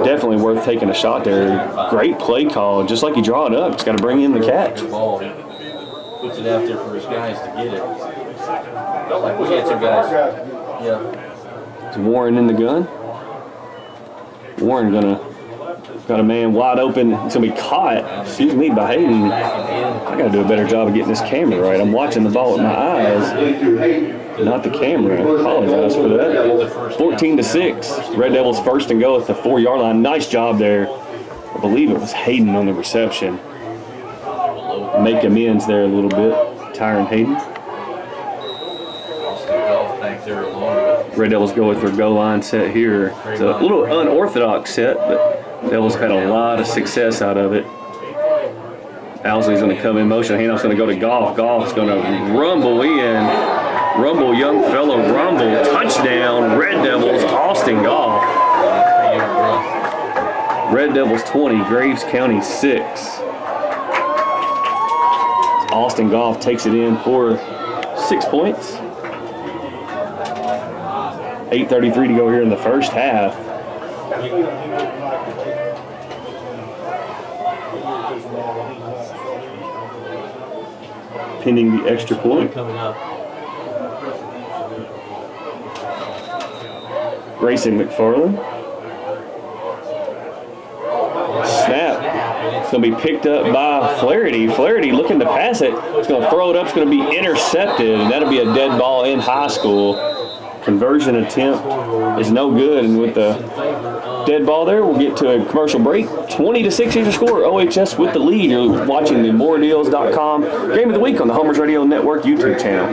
definitely worth taking a shot there. Great play call. Just like you draw it up, just got to bring in the catch. Puts it out there for his guys to get it. Felt like we had some guys. Yeah. It's Warren in the gun. Warren got a man wide open. It's gonna be caught. Excuse me, by Hayden. I gotta do a better job of getting this camera right. I'm watching the ball with my eyes, not the camera. I apologize for that. 14-6. Red Devils 1st and go at the 4-yard line. Nice job there. I believe it was Hayden on the reception. Make amends there a little bit. Tyron Hayden. Red Devils go with their goal line set here. It's a little unorthodox set, but Devils had a lot of success out of it Owsley's going to come in motion. Handoff's going to go to Goff. Goff's going to rumble in. Rumble, young fellow, rumble. Touchdown, Red Devils, Austin Goff. Red Devils 20, Graves County 6. Austin Goff takes it in for 6 points. 8:33 to go here in the first half. Pending the extra point. Grayson McFarland. Snap. It's going to be picked up by Flaherty. Flaherty looking to pass it. It's going to throw it up. It's going to be intercepted, and that'll be a dead ball in high school. Conversion attempt is no good, and with the dead ball there, we'll get to a commercial break. 20-6 is your score. OHS with the lead. You're watching the MooreDeals.com Game of the Week on the Homers Radio Network YouTube channel.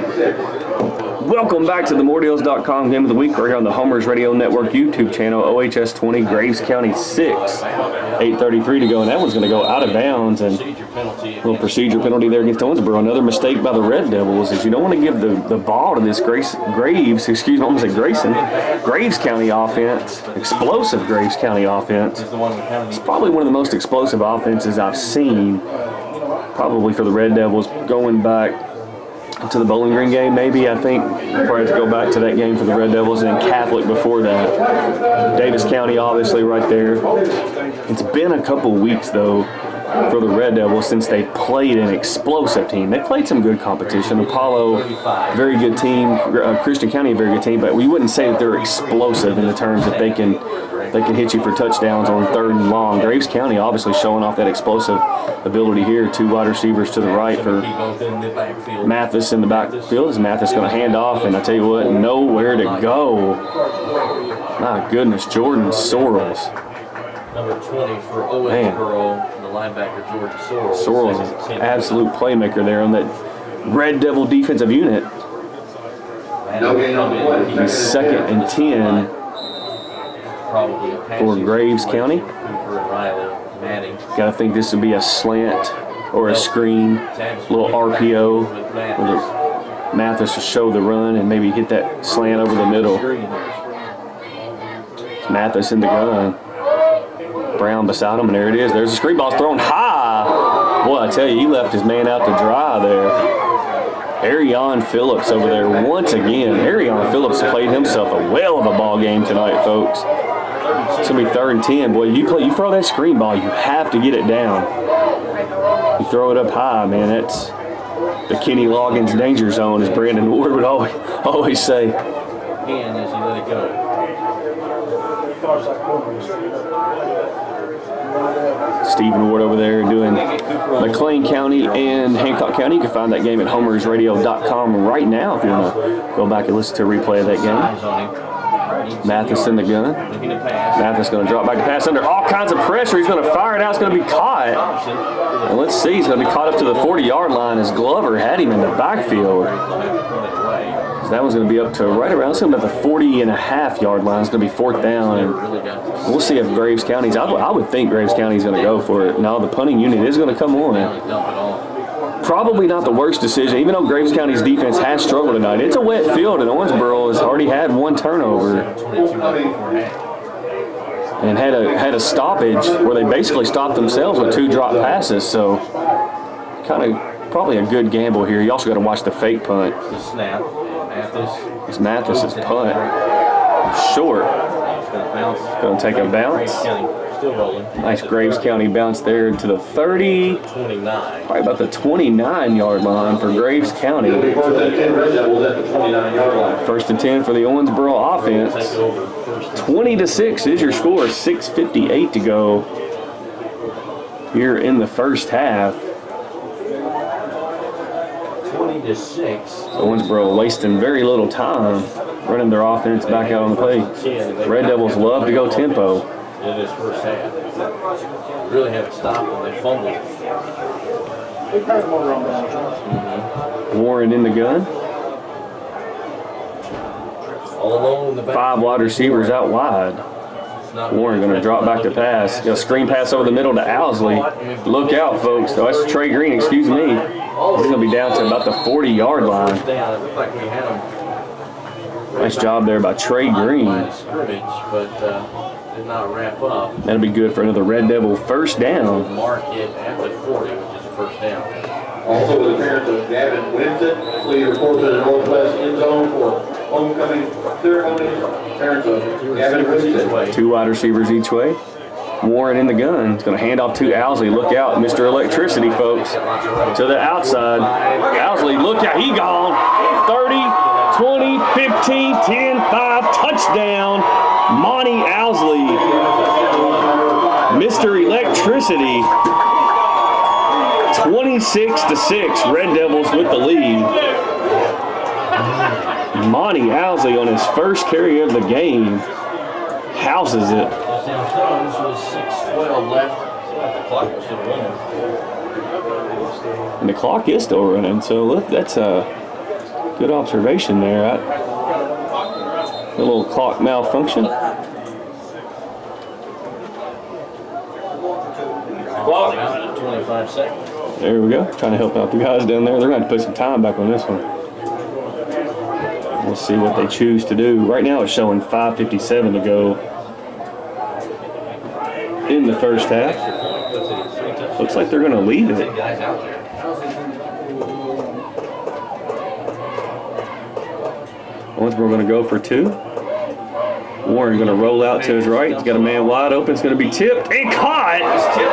Welcome back to the MooreDeals.com Game of the Week. We're here on the Homers Radio Network YouTube channel. OHS 20, Graves County 6. 8:33 to go, and that one's going to go out of bounds. And a little procedure penalty there against Owensboro. Another mistake by the Red Devils is you don't want to give the ball to this Graves County offense. Explosive Graves County offense. It's probably one of the most explosive offenses I've seen, probably for the Red Devils, going back to the Bowling Green game, maybe. I think probably have to go back to that game for the Red Devils, and Catholic before that. Davis County, obviously, right there. It's been a couple weeks, though, for the Red Devils since they played an explosive team. They played some good competition. Apollo, very good team. Christian County, a very good team, but we wouldn't say that they're explosive in the terms that they can hit you for touchdowns on 3rd and long. Graves County obviously showing off that explosive ability here. 2 wide receivers to the right for Mathis in the backfield. As Mathis going to hand off, and I tell you what, nowhere to go. My goodness, Jordan Sorrells. Number 20 for Owensboro, the linebacker Jordan Sorrells. Sorrells is an absolute playmaker there on that Red Devil defensive unit. He's 2nd and 10. For Graves County. Got to think this would be a slant or a screen, a little RPO with Mathis to show the run and maybe hit that slant over the middle. It's Mathis in the gun. Brown beside him, and there it is. There's the screen ball thrown high. Boy, I tell you, he left his man out to dry there. Arion Phillips over there once again. Arion Phillips played himself a whale of a ball game tonight, folks. It's going to be 3rd and 10. Boy, you throw that screen ball, you have to get it down. You throw it up high, man. That's the Kenny Loggins danger zone, as Brandon Ward would always say. And as you let it go. Stephen Ward over there doing McLean County and Hancock County. You can find that game at homersradio.com right now if you want to go back and listen to a replay of that game. Mathis in the gun. Mathis going to drop back to pass under all kinds of pressure. He's going to fire it out. It's going to be caught. And let's see. He's going to be caught up to the 40-yard line as Glover had him in the backfield. So that one's going to be up to right around, it's going to be about the 40.5-yard line. It's going to be 4th down. And we'll see if Graves County's, I would think Graves County's going to go for it. No, the punting unit is going to come on. Probably not the worst decision, even though Graves County's defense has struggled tonight. It's a wet field, and Owensboro has already had 1 turnover and had a stoppage where they basically stopped themselves with 2 drop passes. So kind of probably a good gamble here. You also got to watch the fake punt. The snap. It's Mathis's punt. Short. Going to take a bounce. Nice Graves County bounce there to the 30. Probably about the 29-yard line for Graves County. 1st and 10 for the Owensboro offense. 20-6 is your score. 6:58 to go here in the first half. 20-6. Owensboro wasting very little time running their offense back out on the play. Red Devils love to go tempo. In this first half. Really haven't stopped when they fumbled. Warren in the gun. All alone in the back. 5 wide receivers out wide. Warren going to drop back to pass. Got a screen pass over the middle to Owsley. Look out, folks. Oh, that's Trey Green, excuse me. He's going to be down to about the 40-yard line. Nice job there by Trey Green. Did not wrap up. That'll be good for another Red Devil first down. Mark it at the 40, which is a first down. Also with the appearance of Gavin Winston, lead report to the northwest end zone for homecoming ceremony. Appearance of Gavin Winston. 2 wide receivers each way. Warren in the gun. He's going to hand off to Owsley. Look out, Mr. Electricity, folks. To the outside. Owsley, look out. He gone. 30, 20, 15, 10, 5. Touchdown. Monty Owsley. Mr. Electricity. 26-6. Red Devils with the lead. Monty Owsley on his first carry of the game. Houses it. And the clock is still running, so look, that's a good observation there. A little clock malfunction. 25 seconds. There we go. Trying to help out the guys down there. They're going to put some time back on this one. We'll see what they choose to do. Right now it's showing 5:57 to go in the first half. Looks like they're going to leave it. Owensboro going to go for 2. Warren going to roll out to his right. He's got a man wide open. It's going to be tipped and caught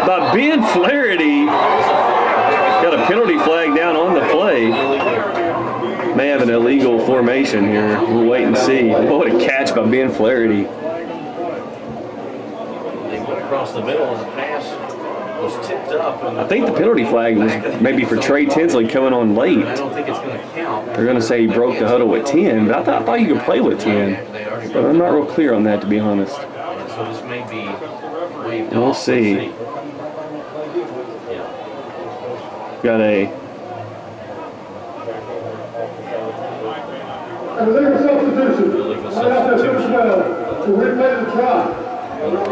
by Ben Flaherty. Got a penalty flag down on the play. May have an illegal formation here. We'll wait and see. What a catch by Ben Flaherty. They went across the middle and the pass was tipped up. And I think the penalty flag was maybe for Trey Tinsley coming on late. I don't think it's going to count. They're going to say he broke the huddle with 10, but I thought you could play with 10. But I'm not real clear on that, to be honest. So this may be waived We'll off. see. Got a Illegal substitution. To replay the try.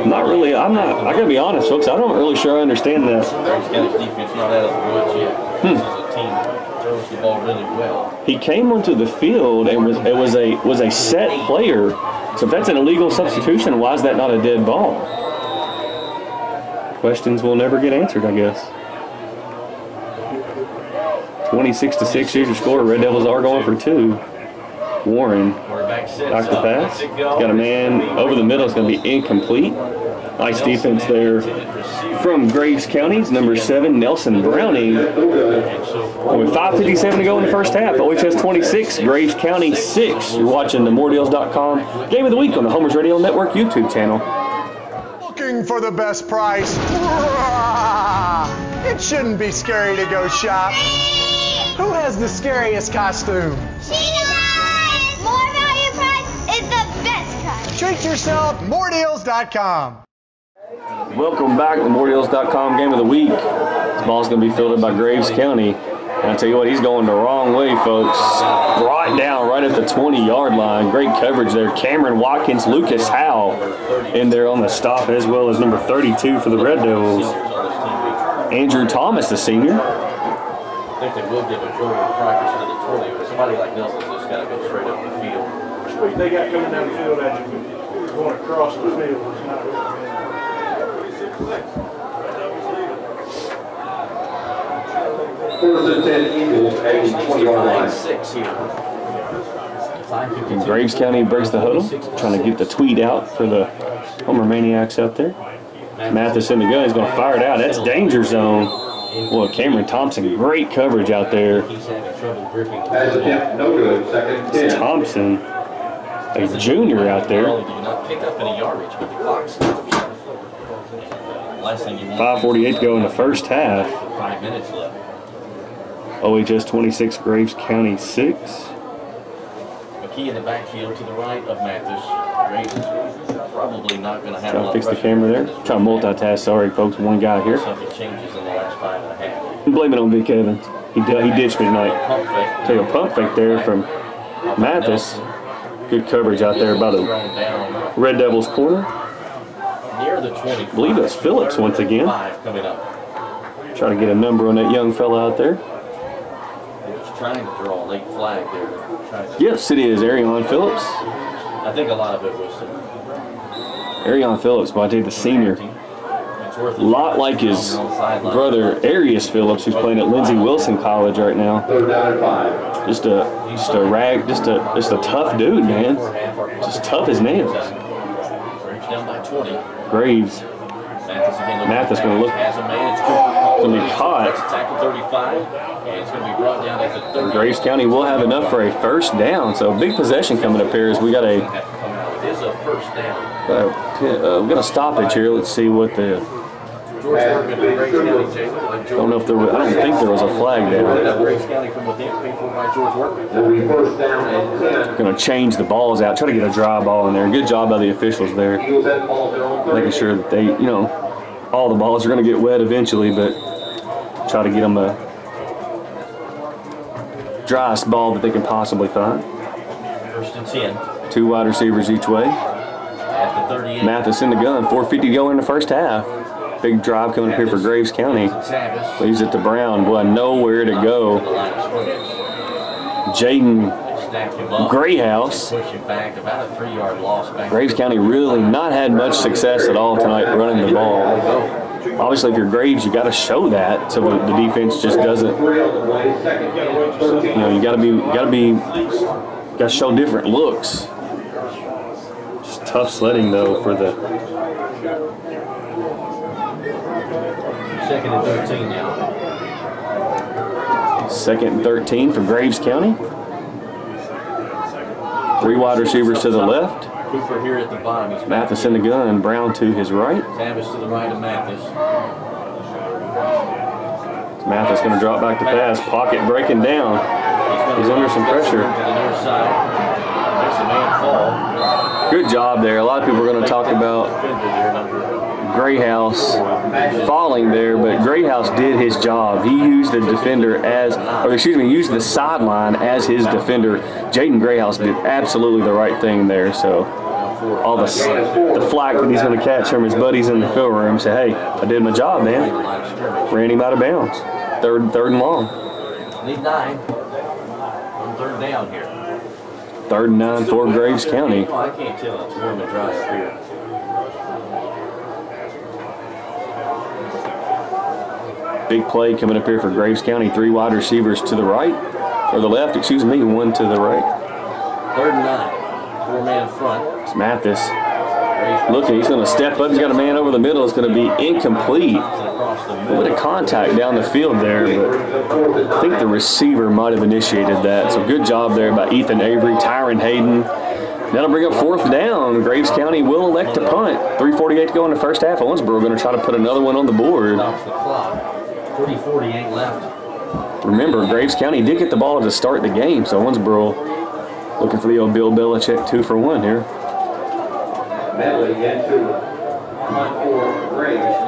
not really. I gotta be honest, folks. I don't really sure I understand this. Graves County's defense not out of the woods yet. This is a team that throws the ball really well. He came onto the field and was a set player. So if that's an illegal substitution, why is that not a dead ball? Questions will never get answered, I guess. 26-6. Here's your score. Red Devils are going for 2. Warren back to pass. Got a man over the middle. It's going to be incomplete. Nice defense there from Graves County's number 7, Nelson Browning. With 5:57 to go in the first half, OHS 26, Graves County 6. You're watching the MooreDeals.com Game of the Week on the Homers Radio Network YouTube channel. Looking for the best price? It shouldn't be scary to go shop. Who has the scariest costume? More value price is the best price. Treat yourself, MooreDeals.com. Welcome back to MooreDeals.com Game of the Week. This ball's going to be fielded by Graves County. And I tell you what, he's going the wrong way, folks. Right down, right at the 20-yard line. Great coverage there. Cameron Watkins, Lucas Howe in there on the stop, as well as number 32 for the Red Devils. Andrew Thomas, the senior. I think they will give a shorter practice to the 20, but somebody like Nelson's just got to go straight up the field. What they got coming down the field at you, going across the field. It's not really First and 10 Eagles at the 20-yard line. 6 here. And Graves County breaks the huddle, trying to get the tweet out for the Homer Maniacs out there. Mathis in the gun. He's going to fire it out. That's danger zone. Well, Cameron Thompson, great coverage out there. He's having trouble gripping the Pass attempt, no good. Second 10. Thompson, a junior out there. Not did not pick up any yardage, but the clock stops. Last thing you want. 5:48 to go in the first half. 5 minutes left. OHS 26, Graves County 6. McKee in the backfield to the right of Mathis. Graves is probably not going to have a Trying lot to fix of the camera there. pressure. Trying to multitask. Sorry, folks. One guy here. Something changes in the last 5.5. Blame it on Vic Evans. He ditched me tonight. Pump fake. Take a pump fake there from Mathis. Good coverage out there by the Thrown down. Red Devils corner. the 20. I believe it's Phillips once again. Coming up. Try to get a number on that young fella out there. He was trying to draw a late flag there. Yes, it is Arion Phillips. I think a lot of it was Arion Phillips, but I think the senior. A lot like his brother Arius Phillips, who's playing at Lindsey Wilson College right now. Just a tough dude, man. Just tough as nails. down by 20. Graves. Mathis going to look. Going to be caught. Tackle 35, and it's going to be brought down at the 30. Graves County will have enough for a first down. So big possession coming up here as we got a. It is a first down. We're going to stop it here. Let's see what the. Don't know if there was. I don't think there was a flag there. Going to change the balls out. Try to get a dry ball in there. Good job by the officials there, making sure that they, all the balls are going to get wet eventually, but try to get them a driest ball that they can possibly find. First and 10. 2 wide receivers each way. At the 38. Mathis in the gun. 4:50 to go in the first half. Big drive coming up here for Graves County. Leaves it to Brown. Boy, nowhere to go. Jaden Grayhouse. Graves County really not had much success at all tonight running the ball. Obviously, if you're Graves, you got to show that, so the defense just doesn't. You got to show different looks. Just tough sledding though for the. Second and 13 now. Second and 13 for Graves County. 3 wide receivers to the left. Cooper here at the bottom. He's Mathis in the gun. Brown to his right. Tavis to the right of Mathis. Mathis going to drop back to pass. Pocket breaking down. He's under some pressure. To the near side. Makes a man fall. Good job there. A lot of people are going to talk about Grayhouse falling there, but Grayhouse did his job. He used the defender used the sideline as his defender. Jaden Grayhouse did absolutely the right thing there. So all the flack that he's going to catch from his buddies in the field room, say, hey, I did my job, man. Ran him out of bounds. Third and long. Need 9. On third down here. 3rd and 9 for Graves County. Oh, I can't tell. It's warm and dry up here. Big play coming up here for Graves County. 3 wide receivers to the right, or the left, excuse me, 1 to the right. 3rd and 9. 4-man front. It's Mathis. Looking, he's going to step up. He's got a man over the middle. It's going to be incomplete. A bit of contact down the field there, but I think the receiver might have initiated that. So good job there by Ethan Avery, Tyron Hayden. That'll bring up 4th down. Graves County will elect to punt. 3:48 to go in the first half. Owensboro going to try to put another one on the board. 40 ain't left. Remember, Graves County did get the ball to start the game, so Owensboro looking for the old Bill Belichick 2 for 1 here. Medley into punt for Graves.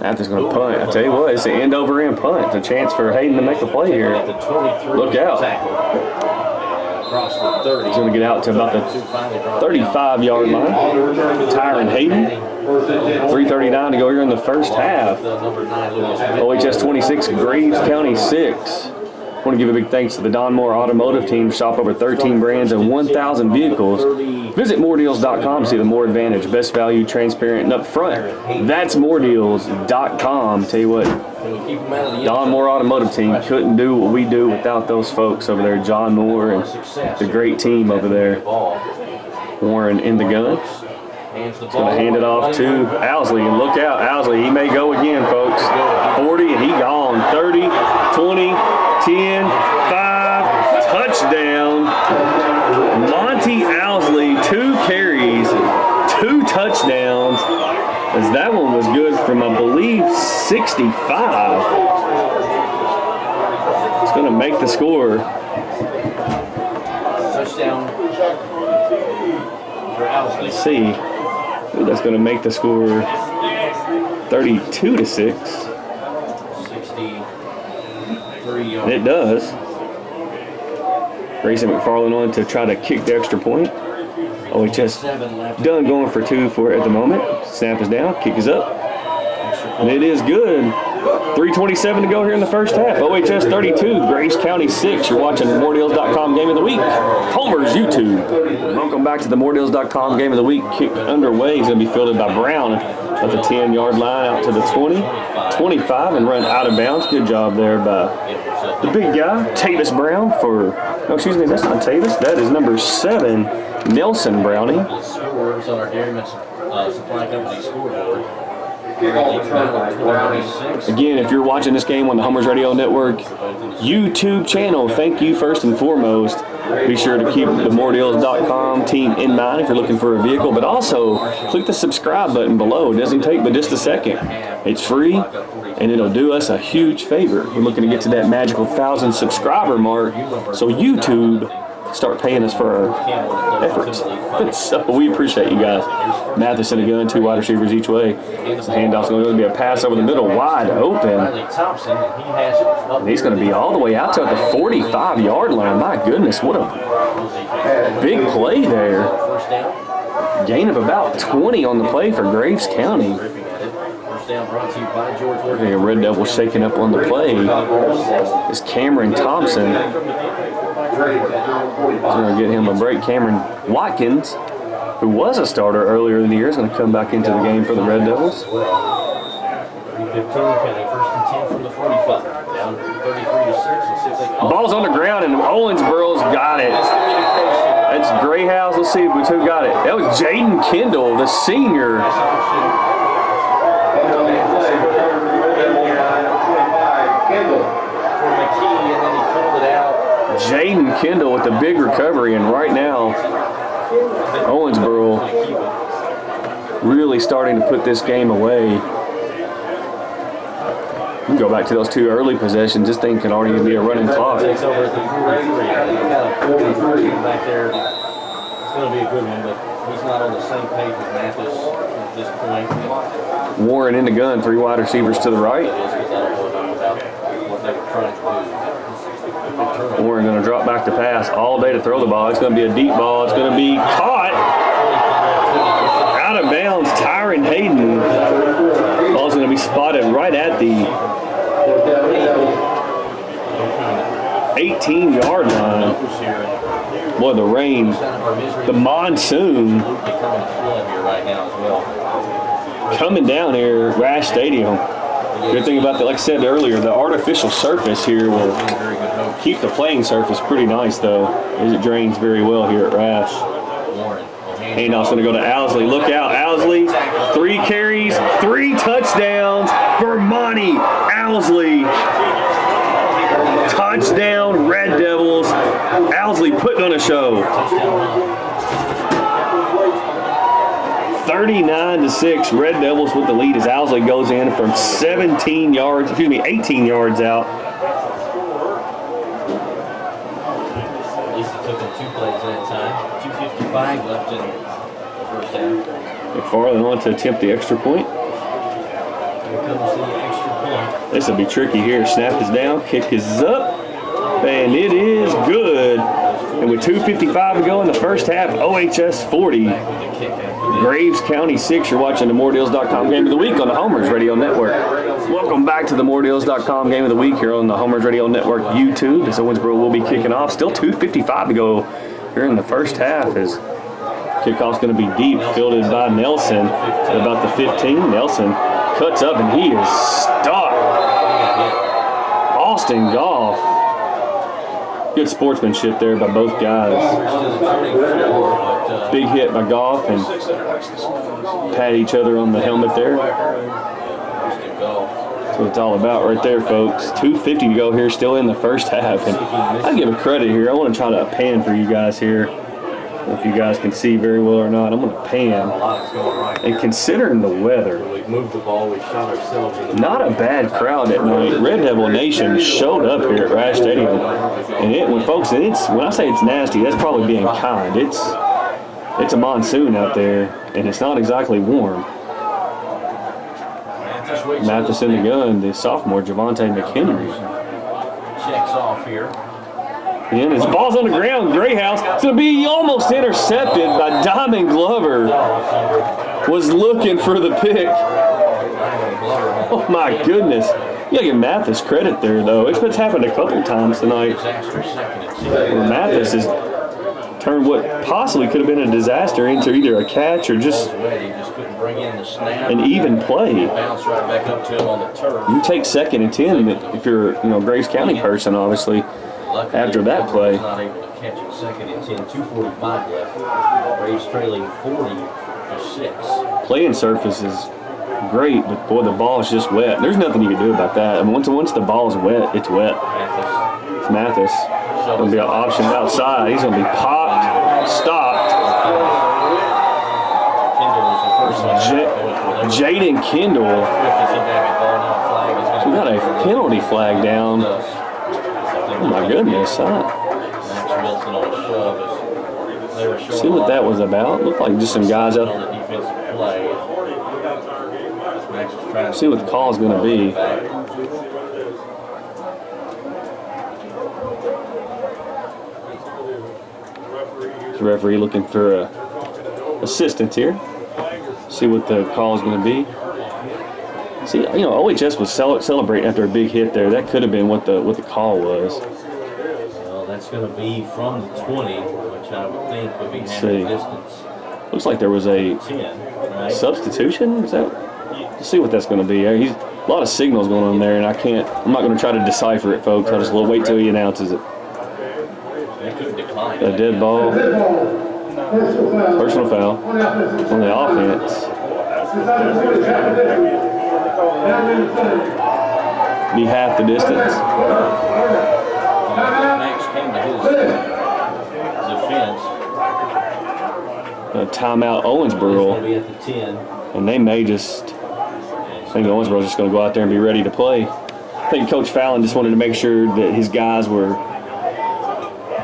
Mathis going to punt. I tell you what, it's an end over end punt. It's a chance for Hayden to make a play here. Look out. Across the 30. He's going to get out to about the 35-yard line. Tyron Hayden. 3:39 to go here in the first half. OHS 26, Graves County 6. I want to give a big thanks to the Moore Automotive team. Shop over 13 brands and 1,000 vehicles. Visit moredeals.com to see the Moore Advantage. Best value, transparent, and upfront. That's moredeals.com. Tell you what, Moore Automotive team couldn't do what we do without those folks over there. John Moore and the great team over there. Warren in the gun. He's going to hand it off to Owsley. And look out, Owsley. He may go again, folks. 40, and he gone. 30, 20, 10, 5, touchdown. Monty Owsley, 2 carries, 2 touchdowns. As that one was good from, I believe, 65. It's going to make the score. Touchdown for Owsley. Let's see. Ooh, that's going to make the score 32-6. 63 yards. It does. Grayson McFarland on to try to kick the extra point. OHS done going for 2 for at the moment. Snap is down, kick is up, and it is good. 3:27 to go here in the first half. OHS 32, Graves County 6. You're watching the MooreDeals.com Game of the Week. Homer's YouTube. Welcome back to the MooreDeals.com Game of the Week. Kick underway. He's going to be fielded by Brown at the 10-yard line out to the 20, 25, and run out of bounds. Good job there by the big guy, Tavis Brown for, no, excuse me, that's not Tavis. That is number 7, Nelson Browning. Scores on our Dairyman Supply Company scoreboard. Again, if you're watching this game on the Hummers Radio Network YouTube channel, thank you first and foremost. Be sure to keep the MooreDeals.com team in mind if you're looking for a vehicle, but also click the subscribe button below. It doesn't take but just a second. It's free, and it'll do us a huge favor. We're looking to get to that magical 1,000 subscriber mark, so YouTube start paying us for our efforts. So we appreciate you guys. Mathis in a gun, 2 wide receivers each way. The handoff's going to be a pass over the middle, wide open. And he's going to be all the way out to the 45-yard line. My goodness, what a big play there. Gain of about 20 on the play for Graves County. Okay, Red Devil shaking up on the play is Cameron Thompson. Going to get him a break. Cameron Watkins, who was a starter earlier in the year, is going to come back into the game for the Red Devils. 3:15 penny, 1st and 10 from the 45. Down 33-6. Ball's on the ground, and Owensboro's got it. That's Gray House. Let's see who got it. That was Jaden Kendall, the senior. Jaden Kendall with the big recovery, and right now Owensboro really starting to put this game away. You can go back to those 2 early possessions. This thing can already be a running clock. Takes over at the 43 back there. It's going to be a good one, but he's not on the same page with Mathis at this point. Warren in the gun, 3 wide receivers to the right. Warren going to drop back to pass all day to throw the ball. It's going to be a deep ball. It's going to be caught. Out of bounds, Tyron Hayden. Ball's going to be spotted right at the 18-yard line. Boy, the rain, the monsoon coming down here at Rash Stadium. Good thing about that, like I said earlier, the artificial surface here will keep the playing surface pretty nice, though, as it drains very well here at Rash. Handoff's going to go to Owsley. Look out, Owsley. 3 carries, 3 touchdowns for Monty Owsley. Touchdown, Red Devils. Owsley putting on a show. 39-6, Red Devils with the lead as Owsley goes in from 18 yards out. At least it took them 2 plays that time. 2:55 left in the first half. McFarland on to attempt the extra point. Here comes the extra point. This will be tricky here. Snap is down, kick is up, and it is good. And with 2:55 to go in the first half, OHS 40. Graves County 6. You're watching the MooreDeals.com Game of the Week on the Homers Radio Network. Welcome back to the MooreDeals.com Game of the Week here on the Homers Radio Network YouTube. As Owensboro will be kicking off. Still 2:55 to go here in the first half as kickoff's going to be deep, fielded by Nelson at about the 15. Nelson cuts up, and he is stuck. Austin Goff. Good sportsmanship there by both guys. Big hit by Goff, and pat each other on the helmet there. That's what it's all about right there, folks. 2:50 to go here, still in the first half. And I give a credit here. I want to try to pan for you guys here. If you guys can see very well or not, I'm going to pan. And considering the weather, not a bad crowd at night. Red Devil Nation showed up here at Rash Stadium. And when I say it's nasty, that's probably being kind. It's a monsoon out there, and it's not exactly warm. Mathis in the gun, the sophomore, Javante McHenry. Checks off here. And his ball's on the ground. Greyhouse. It's going to be almost intercepted by Diamond Glover. Was looking for the pick. Oh, my goodness. You got to give Mathis credit there, though. It's happened a couple times tonight where Mathis has turned what possibly could have been a disaster into either a catch or just an even play. You take 2nd and 10 if you're Graves County person, obviously, after that play. Not able to catch it. 2nd and 10, 2:45 left. Graves trailing 40-6. Playing surface is great, but boy, the ball is just wet. There's nothing you can do about that. I mean, once the ball is wet, it's wet. It's Mathis. Going to be an option outside. He's going to be popped, stopped. Jaden Kendall. We got a penalty flag down. Oh my goodness, see what that was about? Looked like just some guys up. See what the call is going to be. The referee looking for a assistant here. See what the call is going to be. See, OHS was celebrating after a big hit there. That could have been what the call was. Well, that's going to be from the 20, which I would think would be handed distance. Looks like there was a 10, right? Substitution. Is that? Let's see what that's going to be. A lot of signals going on there, and I'm not going to try to decipher it, folks. I'll just wait till he announces it. A dead ball. Personal foul on the offense. Be half the distance. Max came to his defense. Timeout Owensboro. At the 10. And they may just, I think Owensboro's just going to go out there and be ready to play. I think Coach Fallon just wanted to make sure that his guys were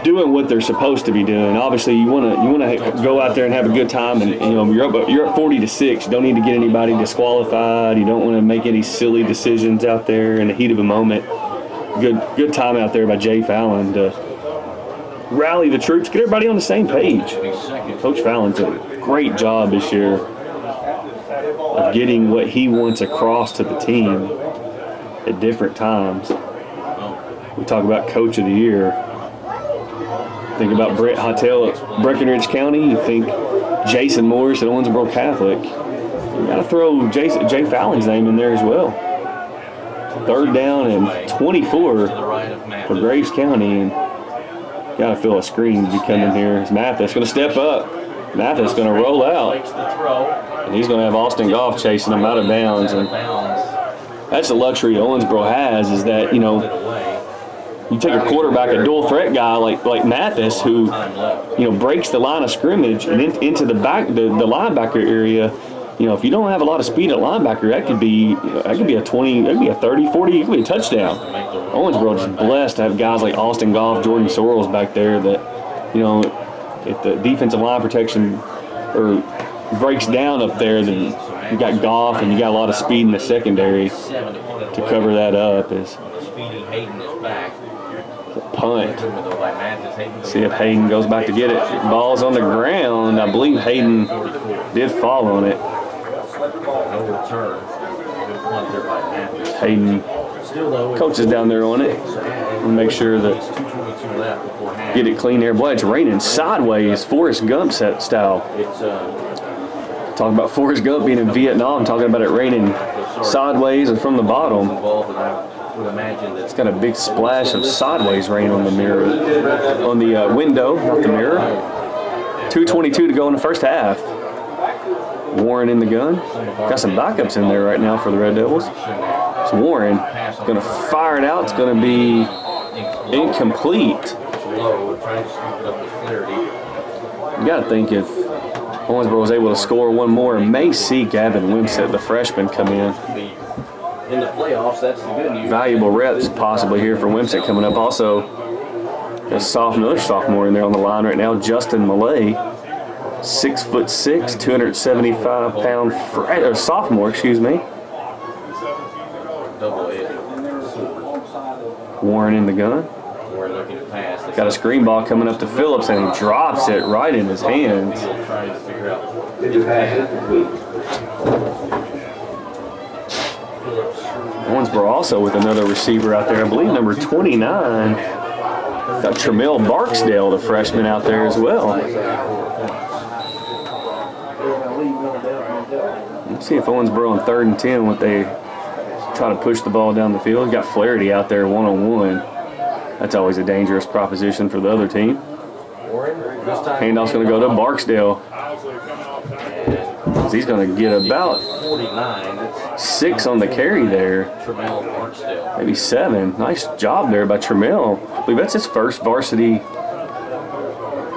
doing what they're supposed to be doing. Obviously, you want to go out there and have a good time, and you're up 40-6. You don't need to get anybody disqualified. You don't want to make any silly decisions out there in the heat of a moment. Good time out there by Jay Fallon to rally the troops, get everybody on the same page. Coach Fallon's done a great job this year of getting what he wants across to the team at different times. We talk about Coach of the Year. Think about Brett Hotel at Breckenridge County. You think Jason Morris at Owensboro Catholic. You got to throw Jay Fallon's name in there as well. 3rd down and 24 for Graves County, and got to feel a screen to be coming here. It's Mathis going to step up. Mathis going to roll out, and he's going to have Austin Goff chasing him out of bounds. And that's the luxury Owensboro has, is that you take a quarterback, a dual threat guy like Mathis, who breaks the line of scrimmage and into the linebacker area. If you don't have a lot of speed at linebacker, that could be a 20, that could be a 30, 40, it could be a touchdown. Owensboro is blessed to have guys like Austin Goff, Jordan Sorrells back there that, if the defensive line protection breaks down up there, then you got Goff and you got a lot of speed in the secondary to cover that up. As punt. See if Hayden goes back to get it. Ball's on the ground. I believe Hayden did fall on it. Hayden, coach is down there on it. We'll make sure that get it clean there. Boy, it's raining sideways, Forrest Gump style. Talking about Forrest Gump being in Vietnam, talking about it raining sideways and from the bottom. It's got a big splash of sideways rain on the mirror, on the window, not the mirror. 2:22 to go in the first half. Warren in the gun. Got some backups in there right now for the Red Devils. So Warren going to fire it out. It's going to be incomplete. You got to think if Owensboro was able to score one more, may see Gavin Wimsett, the freshman, come in. In the playoffs, that's the good news. Valuable reps possibly here for Wimsett coming up. Also, another sophomore in there on the line right now, Justin Millay, 6'6", 275-pound sophomore, excuse me. Warren in the gun. everywhere looking to pass. Got a screen ball coming up to Phillips, and he drops it right in his hands. Trying to figure out Owensboro also with another receiver out there. I believe number 29. Got Tremel Barksdale, the freshman, out there as well. Let's see if Owensboro on 3rd and 10, what they try to push the ball down the field. Got Flaherty out there one-on-one. That's always a dangerous proposition for the other team. Handoff's going to go to Barksdale. He's going to get about 6 on the carry there. Maybe 7. Nice job there by Tremel. I believe that's his first varsity.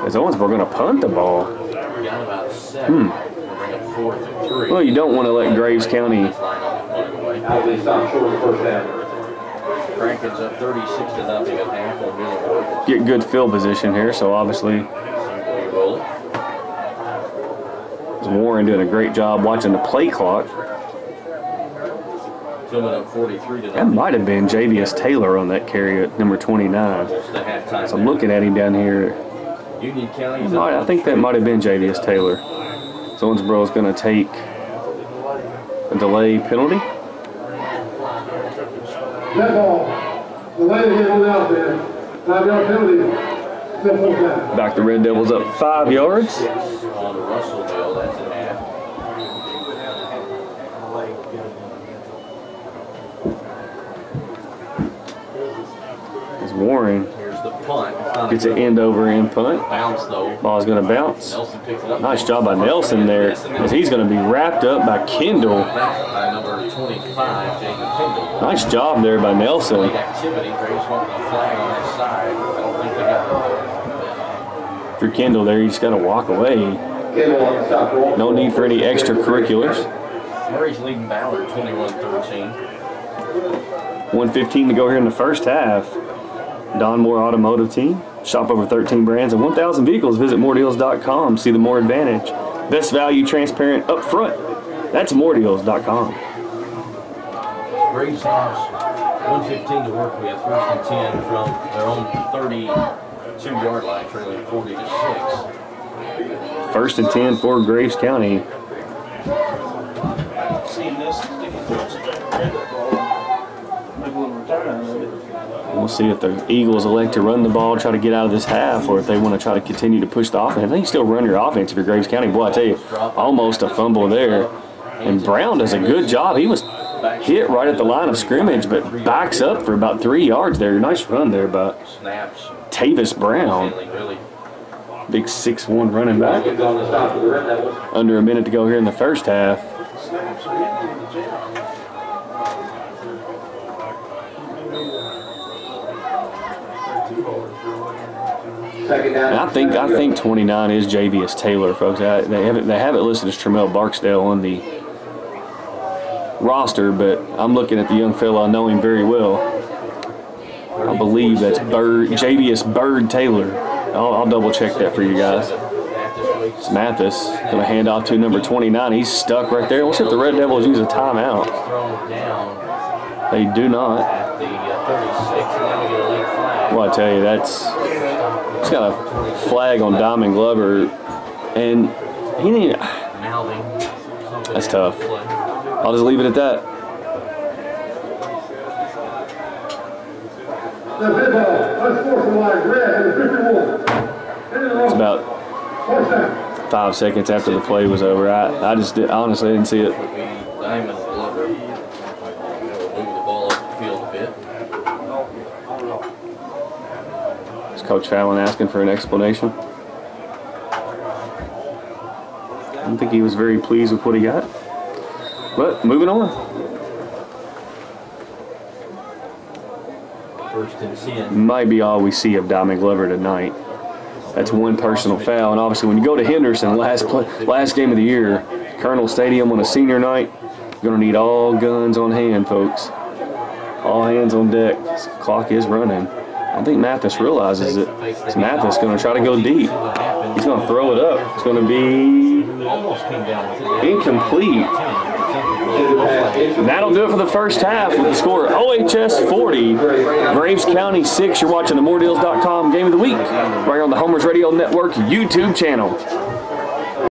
As Owensboro going to punt the ball. Well, you don't want to let Graves County get good field position here, so obviously Warren doing a great job watching the play clock. That might have been Javius Taylor on that carry at number 29. So I'm looking at him down here. I think that might have been Javius Taylor. So Owensboro is going to take a delay penalty. That's all. Delay hit on out there. 5-yard penalty. Back the Red Devils up 5 yards. On Russellville, that's an half. As Warren gets an end-over-end punt. Bounce though. Ball's going to bounce. Nelson picks it up. Nice job by Nelson there, as he's going to be wrapped up by Kendall. By number 25, Jacob Kendall. Nice job there by Nelson. Late activity. Graves wanting a flag on that side. I don't think they got it. For Kendall there, you just got to walk away. No need for any extracurriculars. Murray's leading Ballard 21-13. 1:15 to go here in the first half. Don Moore Automotive team. Shop over 13 brands and 1,000 vehicles. Visit moredeals.com. See the Moore advantage. Best value, transparent, up front. That's moredeals.com. Graves has 1:15 to work with. 1st and 10 from their own 32-yard line, trailing 40-6. 1st and 10 for Graves County. We'll see if the Eagles elect to run the ball, try to get out of this half, or if they want to try to continue to push the offense. I think you still run your offense if you're Graves County. Boy, I tell you, almost a fumble there. And Brown does a good job. He was hit right at the line of scrimmage, but backs up for about 3 yards there. Nice run there by Tavis Brown. Big 6'1" running back. Under a minute to go here in the first half. And I think 29 is Javius Taylor, folks. They have it listed as Tremel Barksdale on the roster, but I'm looking at the young fellow. I know him very well. I believe that's Javius Bird Taylor. I'll double check that for you guys. It's Mathis going to hand off to number 29. He's stuck right there. We'll see if the Red Devils use a timeout. They do not. Well, I tell you, it's got a flag on Diamond Glover, and he didn't. That's tough. I'll just leave it at that. It's about 5 seconds after the play was over. I honestly didn't see it. Diamond Glover move the ball up the field a bit. Is Coach Fallon asking for an explanation? I don't think he was very pleased with what he got. But moving on. 1st and 10. Might be all we see of Diamond Glover tonight. That's one personal foul, and obviously when you go to Henderson, last game of the year, Colonel Stadium on a senior night, you're going to need all guns on hand, folks. All hands on deck. This clock is running. I don't think Mathis realizes it. So Mathis going to try to go deep. He's going to throw it up. It's going to be incomplete. And that'll do it for the first half with the score OHS 40, Graves County 6. You're watching the MooreDeals.com Game of the Week right here on the Homers Radio Network YouTube channel.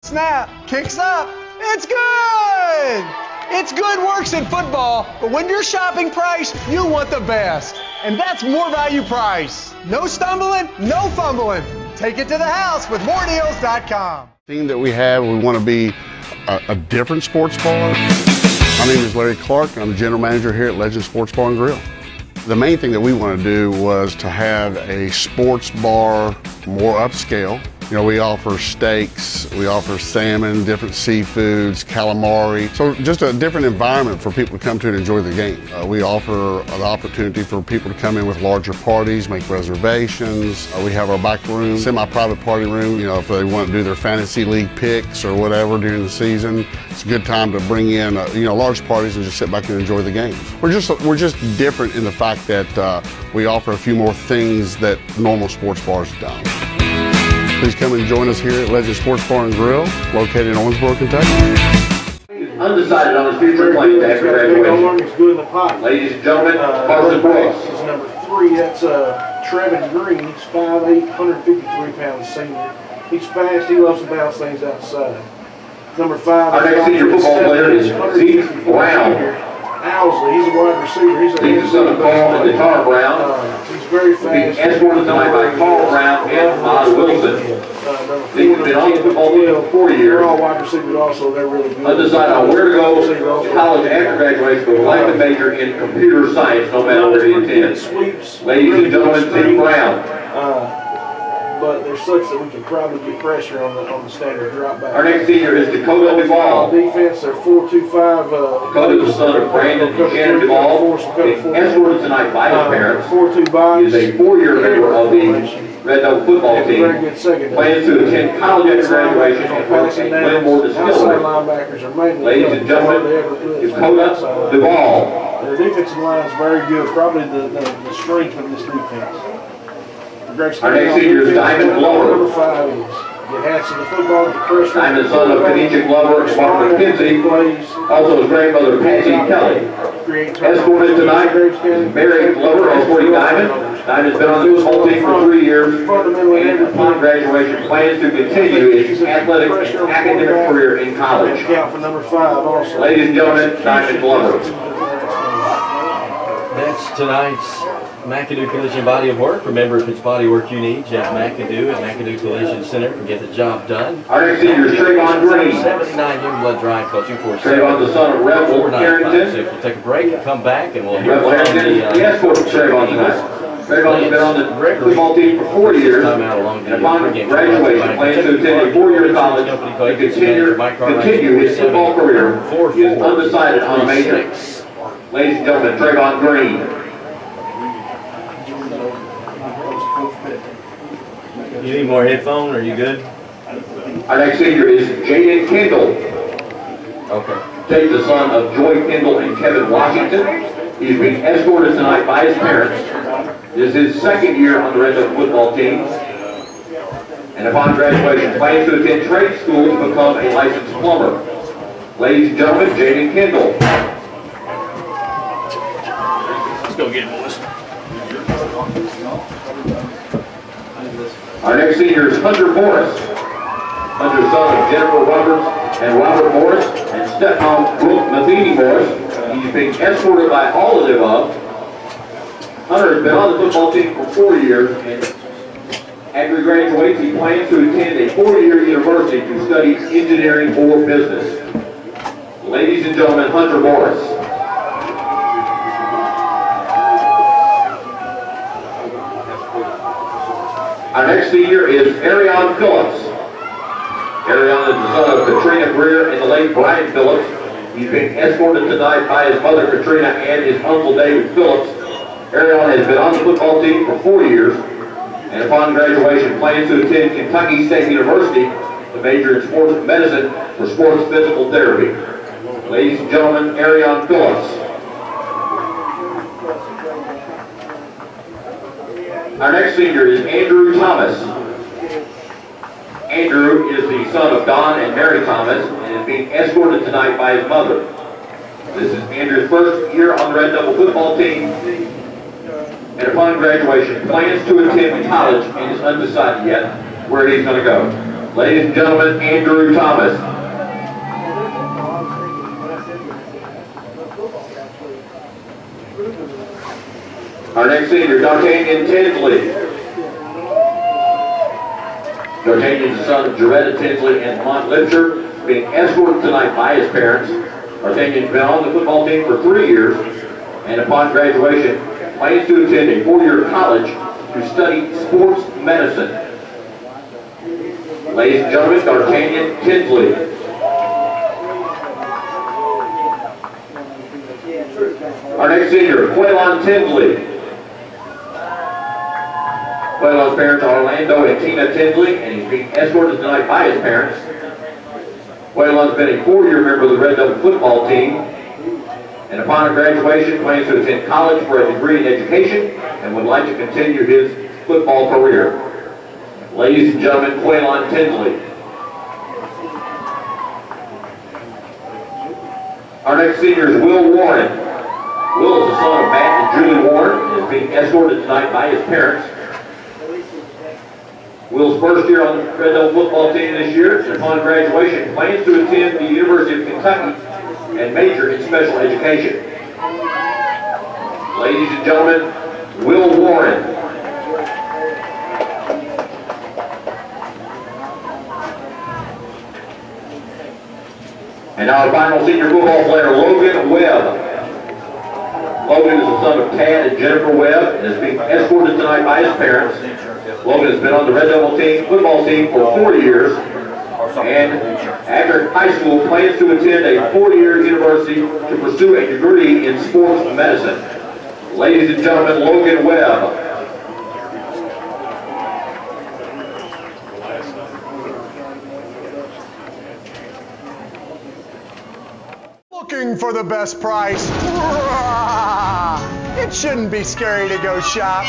Snap, kicks up, it's good! It's good works in football, but when you're shopping price, you want the best. And that's More Value Price. No stumbling, no fumbling. Take it to the house with MooreDeals.com. Thing that we have, we want to be a different sports bar. My name is Larry Clark, and I'm the general manager here at Legend Sports Bar and Grill. The main thing that we want to do was to have a sports bar more upscale. You know, we offer steaks, we offer salmon, different seafoods, calamari. So just a different environment for people to come to and enjoy the game. We offer the opportunity for people to come in with larger parties, make reservations. We have our back room, semi-private party room. You know, if they want to do their fantasy league picks or whatever during the season, it's a good time to bring in, large parties and just sit back and enjoy the games. We're just different in the fact that we offer a few more things that normal sports bars don't. Please come and join us here at Legend Sports Bar and Grill, located in Owensboro, Kentucky. Undecided on his future plans after graduation. Ladies and gentlemen, Carson Brooks. This is number 3. That's Trevin Green. He's 5'8", 153 pounds senior. He's fast. He loves to bounce things outside. Number 5. Our next senior football player is Zeke Brown. Owsley, he's a wide receiver. He's the son of Paul and Guitar Brown. He's very fast. Escorted tonight by Paul Brown and Oz Wilson. They've been on the football team for 4 years. They're all wide receivers also. They're really good. Undecided on where to go to college after graduation, but would like to major in computer science no matter where he intends. Ladies and gentlemen, Zeke Brown. But they're such that we can probably get pressure on the standard drop back. Our next senior is Dakota Duvall. Defense, they're 4-2-5. Dakota is the son of Brandon and Shannon Duvall. Escorted tonight by his parents. 4-2 box. He is a 4-year member of the Red Devil football team. Plans to attend college after graduation and work at Glenmore Distillery. Ladies and gentlemen, Dakota Duvall. Their defensive line is very good. Probably the strength of this defense. Our next senior is Diamond Glover. Number 5 is get hats in the football, get pressure. Diamond, son of Kanisha Glover and Mark McKenzie. Also his grandmother, Patsy Kelly. Escorted tonight is Mary Glover, escorting Diamond. Diamond's been on the football team for 3 years. And upon graduation, plans to continue his athletic and academic career in college. Count for number 5 also. Ladies and gentlemen, Diamond Glover. That's tonight's McAdoo Collision Body of Work. Remember, if it's body work you need, Jeff McAdoo at McAdoo Collision Center can get the job done. Our next senior is Trayvon Green. 79 Young Blood Drive, call 247. Trayvon, the son of Rebel Carrington. So if we'll take a break and come back, and we'll hear Rebel from Carrington. Yes, for Trayvon tonight. Trayvon has been on the football team for 4 years. And upon graduation, plans to attend a 4-year college and continue his football career. He is undecided on a major. Ladies and gentlemen, Trayvon Green. You need more headphone, or are you good? Our next senior is Jaden Kendall. Okay. Jake, the son of Joy Kendall and Kevin Washington. He's being escorted tonight by his parents. This is his 2nd year on the Red Devil football team. And upon graduation, plans to attend trade school to become a licensed plumber. Ladies and gentlemen, Jaden Kendall. Let's go get him, boys. Our next senior is Hunter Morris. Hunter's son of Jennifer Roberts and Robert Morris and stepmom Brooke Matheny Morris. He's being escorted by all of the above. Hunter has been on the football team for 4 years, and after he graduates, he plans to attend a 4-year university to study engineering or business. Ladies and gentlemen, Hunter Morris. Our next senior is Arion Phillips. Arion is the son of Katrina Greer and the late Brian Phillips. He's being escorted tonight by his mother Katrina and his uncle David Phillips. Arion has been on the football team for 4 years, and upon graduation plans to attend Kentucky State University to major in sports medicine for sports physical therapy. Ladies and gentlemen, Arion Phillips. Our next senior is Andrew Thomas. Andrew is the son of Don and Mary Thomas and is being escorted tonight by his mother. This is Andrew's first year on the Red Devil football team. And upon graduation, plans to attend college and is undecided yet where he's going to go. Ladies and gentlemen, Andrew Thomas. Our next senior, D'Artagnan Tinsley. D'Artagnan is the son of Jaretta Tinsley and Mont Lipsher, being escorted tonight by his parents. D'Artagnan's been on the football team for 3 years, and upon graduation, plans to attend a 4-year college to study sports medicine. Ladies and gentlemen, D'Artagnan Tinsley. Our next senior, Quaylon Tinsley. Quaylon's parents are Orlando and Tina Tinsley, and he's being escorted tonight by his parents. Quaylon's been a 4-year member of the Red Devil football team, and upon graduation plans to attend college for a degree in education and would like to continue his football career. Ladies and gentlemen, Quaylon Tinsley. Our next senior is Will Warren. Will is the son of Matt and Julie Warren and is being escorted tonight by his parents. Will's first year on the Red Devil football team this year, and upon graduation plans to attend the University of Kentucky and major in special education. Ladies and gentlemen, Will Warren. And now our final senior football player, Logan Webb. Logan is the son of Tad and Jennifer Webb and is being escorted tonight by his parents. Logan has been on the Red Devil football team for 4 years, and after high school plans to attend a 4-year university to pursue a degree in sports medicine. Ladies and gentlemen, Logan Webb. Looking for the best price? It shouldn't be scary to go shop.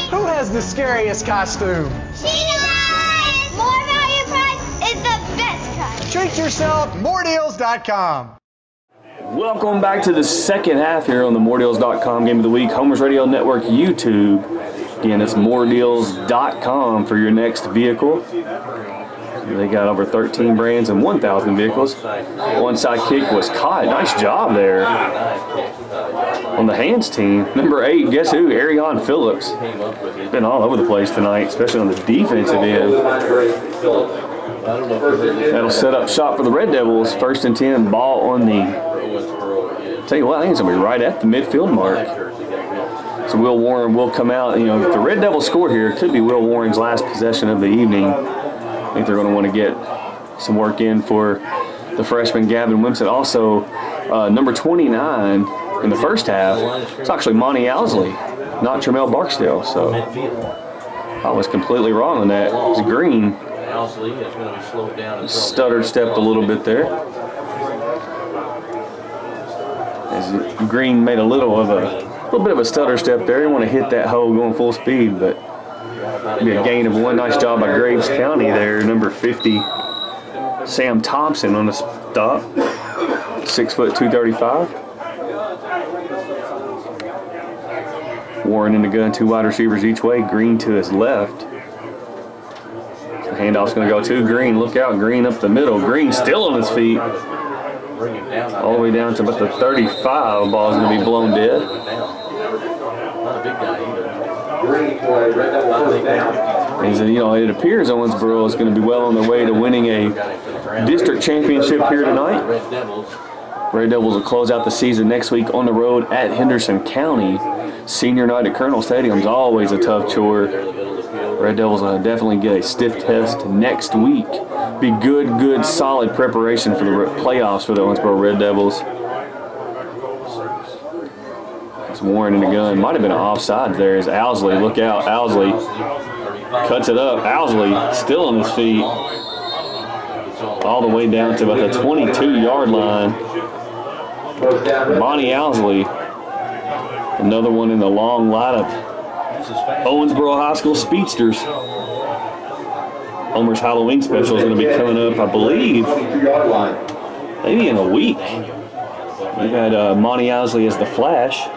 Who has the scariest costume? She does! More value price is the best cut. Treat yourself, moredeals.com. Welcome back to the second half here on the moredeals.com Game of the Week, Homers Radio Network YouTube. Again, it's moredeals.com for your next vehicle. They got over 13 brands and 1,000 vehicles. Onside kick was caught. Nice job there on the hands team. Number 8, guess who? Arion Phillips. Been all over the place tonight, especially on the defensive end. That'll set up shop for the Red Devils. 1st and 10, ball on the... Tell you what, I think it's going to be right at the midfield mark. So Will Warren will come out. You know, if the Red Devils score here, it could be Will Warren's last possession of the evening. I think they're going to want to get some work in for the freshman Gavin Wimpson. Also, number 29 in the first half, it's actually Monty Owsley, not Tramel Barksdale. So I was completely wrong on that. It's Green. Stuttered stepped a little bit there. As Green made a little bit of a stutter step there. He didn't want to hit that hole going full speed, but be a gain of 1. Nice job by Graves County there. Number 50, Sam Thompson on the stop. 6 foot 235. Warren in the gun, 2 wide receivers each way. Green to his left. The handoff's going to go to Green. Look out, Green up the middle. Green still on his feet. All the way down to about the 35. The ball's going to be blown dead. As you know, it appears Owensboro is going to be well on their way to winning a district championship here tonight. Red Devils will close out the season next week on the road at Henderson County. Senior night at Colonel Stadium is always a tough chore. Red Devils will definitely get a stiff test next week. Be good, solid preparation for the playoffs for the Owensboro Red Devils. It's Warren in the gun. Might have been an offside there. As Owsley, look out, Owsley cuts it up. Owsley still on his feet. All the way down to about the 22-yard line. Bonnie Owsley, another one in the long lineup. Owensboro High School Speedsters. Homer's Halloween special is going to be coming up, I believe, maybe in a week. We've had Monty Owsley as the Flash,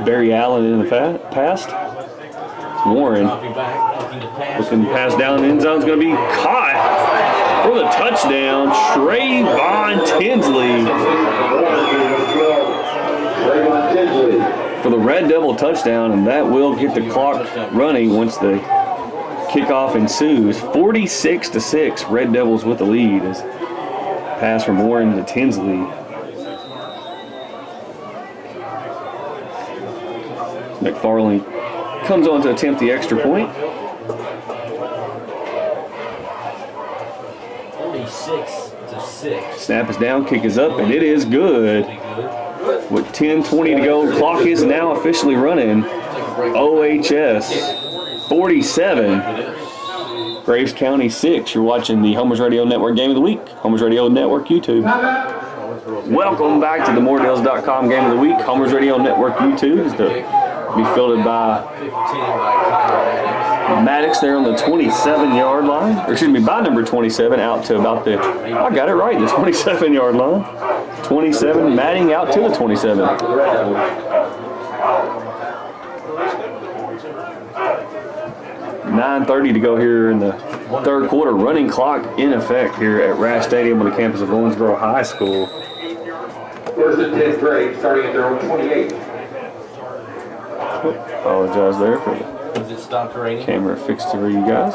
Barry Allen in the past. Warren looking to pass down the end zone's going to be caught for the touchdown. Trayvon Tinsley for the Red Devil touchdown, and that will get the clock running once the kickoff ensues. 46-6, Red Devils with the lead as pass from Warren to Tinsley. McFarlane comes on to attempt the extra point. 46-6. Snap is down, kick is up, and it is good. With 10:20 to go, clock is now officially running. OHS 47, Graves County 6. You're watching the Homers Radio Network Game of the Week, Homers Radio Network YouTube. Welcome back to the MooreDeals.com Game of the Week. Homers Radio Network YouTube is to be fielded by Maddox there on the 27-yard line. Or excuse me, by number 27 out to about the, I got it right, the 27-yard line. 27, Matting out to the 27. 9:30 to go here in the third quarter. Running clock in effect here at Rash Stadium on the campus of Owensboro High School. First and 10 grade, starting at their own 28. Apologize there for the camera fixed for you guys.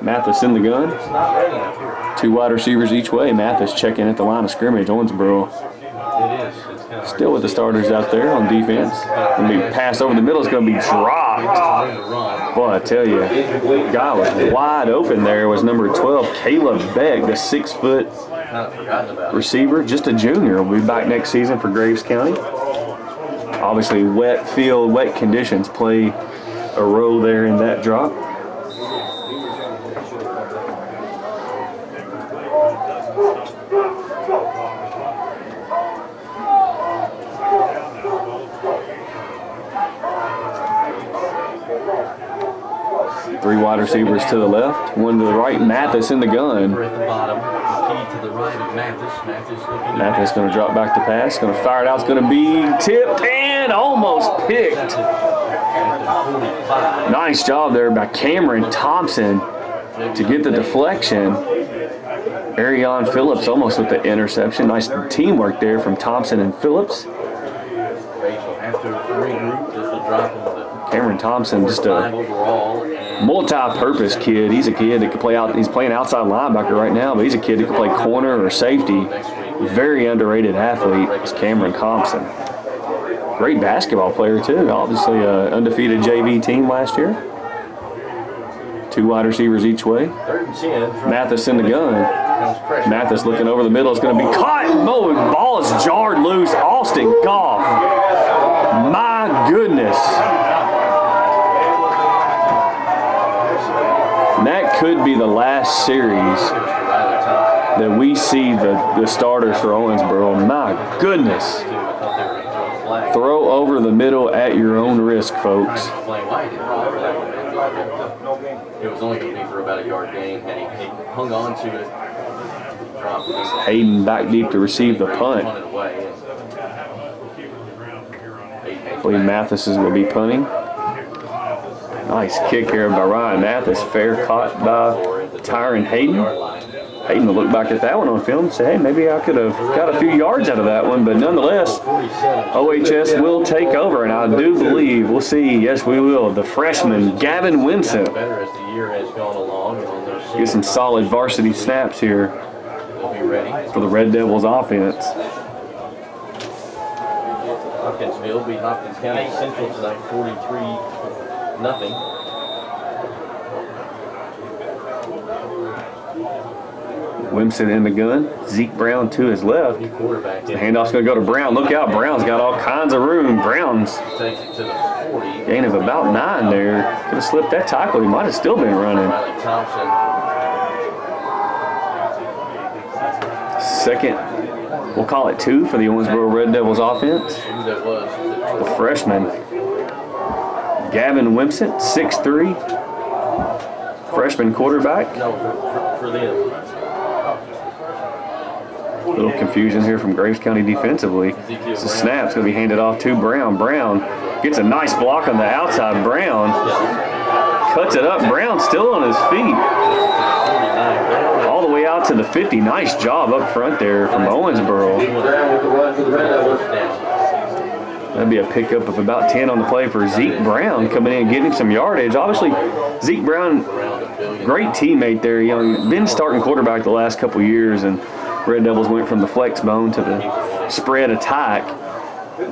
Mathis in the gun. It's not raining up here. 2 wide receivers each way. Mathis checking at the line of scrimmage. Owensboro It is. It's kind of still with the starters out there on defense. Going to be passed over the middle. It's going to be dropped. Boy, I tell you, guy was wide open there. Was number 12, Caleb Beck, the 6-foot receiver. Just a junior. Will be back next season for Graves County. Obviously, wet field, wet conditions play a role there in that drop. Three wide receivers to the left, one to the right. Mathis in the gun. At the bottom, key to the right of Mathis. Mathis going to drop back to pass. Going to fire it out. It's going to be tipped and almost picked. Nice job there by Cameron Thompson to get the deflection. Arion Phillips almost with the interception. Nice teamwork there from Thompson and Phillips. Cameron Thompson, just a multi-purpose kid. He's a kid that can play out. He's playing outside linebacker right now, but he's a kid that can play corner or safety. Very underrated athlete is Cameron Thompson. Great basketball player too. Obviously, an undefeated JV team last year. 2 wide receivers each way. Mathis in the gun. Mathis looking over the middle. It's going to be caught. Oh, ball is jarred loose. Austin Goff. My goodness. And that could be the last series that we see the starters for Owensboro. My goodness. Throw over the middle at your own risk, folks. It was only going to be for about a yard gain. Had he hung on to it. Hayden back deep to receive the punt. I believe Mathis is going to be punting. Nice kick here by Ryan Mathis. Fair caught by Tyron Hayden. Hayden will look back at that one on film and say, hey, maybe I could have got a few yards out of that one. But nonetheless, OHS will take over. And I do believe, we'll see, yes, we will, the freshman, Gavin Winsett. Get some solid varsity snaps here for the Red Devils offense. Hopkinsville beat Hopkins County Central tonight 43-0. Winston in the gun. Zeke Brown to his left. The handoff's going to go to Brown. Look out, Brown's got all kinds of room. Brown's gain of about 9 there. Could have slipped that tackle. He might have still been running. Second, we'll call it 2 for the Owensboro Red Devils offense. The freshman, Gavin Winsett, 6'3", freshman quarterback. No, for them. Little confusion here from Graves County defensively. So snap's going to be handed off to Brown. Brown gets a nice block on the outside. Brown cuts it up. Brown still on his feet. All the way out to the 50. Nice job up front there from Owensboro. That'd be a pickup of about 10 on the play for Zeke Brown coming in and getting some yardage. Obviously, Zeke Brown, great teammate there. You know, been starting quarterback the last couple years, and Red Devils went from the flex bone to the spread attack.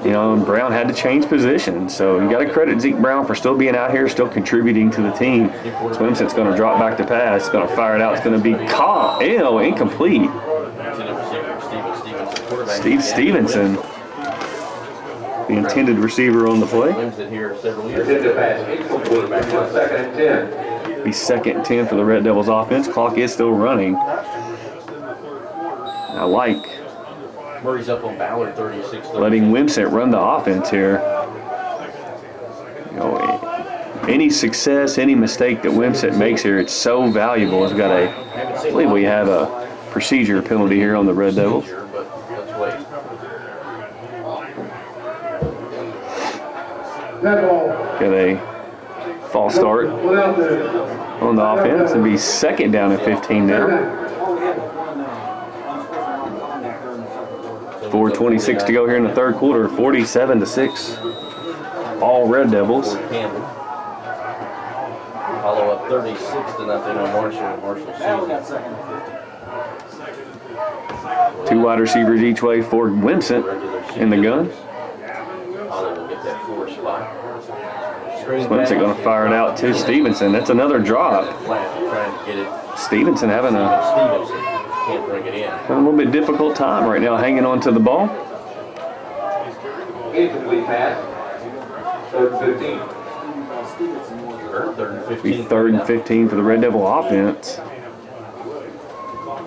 You know, and Brown had to change position. So you got to credit Zeke Brown for still being out here, still contributing to the team. Swimsuit's going to drop back to pass. It's going to fire it out. It's going to be caught. Ew, incomplete. Steve Stevenson, the intended receiver on the play. Be 2nd and 10 for the Red Devils offense. Clock is still running. I like Murray's up on Ballard 36. Letting Wimsett run the offense here. You know, any success, any mistake that Wimsett makes here, it's so valuable. It's got a, I believe we have a procedure penalty here on the Red Devils. Got a false start on the offense and be 2nd down and 15 now. 4:26 to go here in the 3rd quarter. 47-6. All Red Devils. Follow up 36-0 on Marshall. Season. 2 wide receivers each way for Wimsett in the gun. Wimsett going to fire it out to Stevenson. That's another drop. Stevenson having a little bit difficult time right now hanging on to the ball. Incomplete pass. 3rd and 15. Be 3rd and 15 for the Red Devil offense.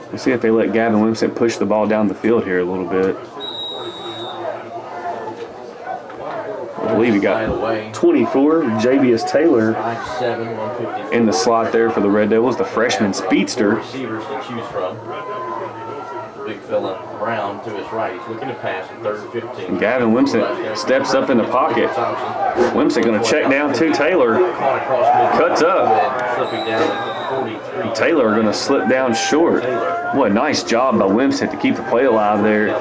We'll see if they let Gavin Wimsett push the ball down the field here a little bit. I believe he got 24, Javius Taylor in the slot there for the Red Devils, the freshman speedster. Receivers to choose from. Big fella Brown to his right. He's looking to pass in 3rd and 15. Gavin Wimsett steps up in the pocket. Wimsett going to check down to Taylor. Cuts up. Taylor going to slip down short. What a nice job by Wimsett to keep the play alive there.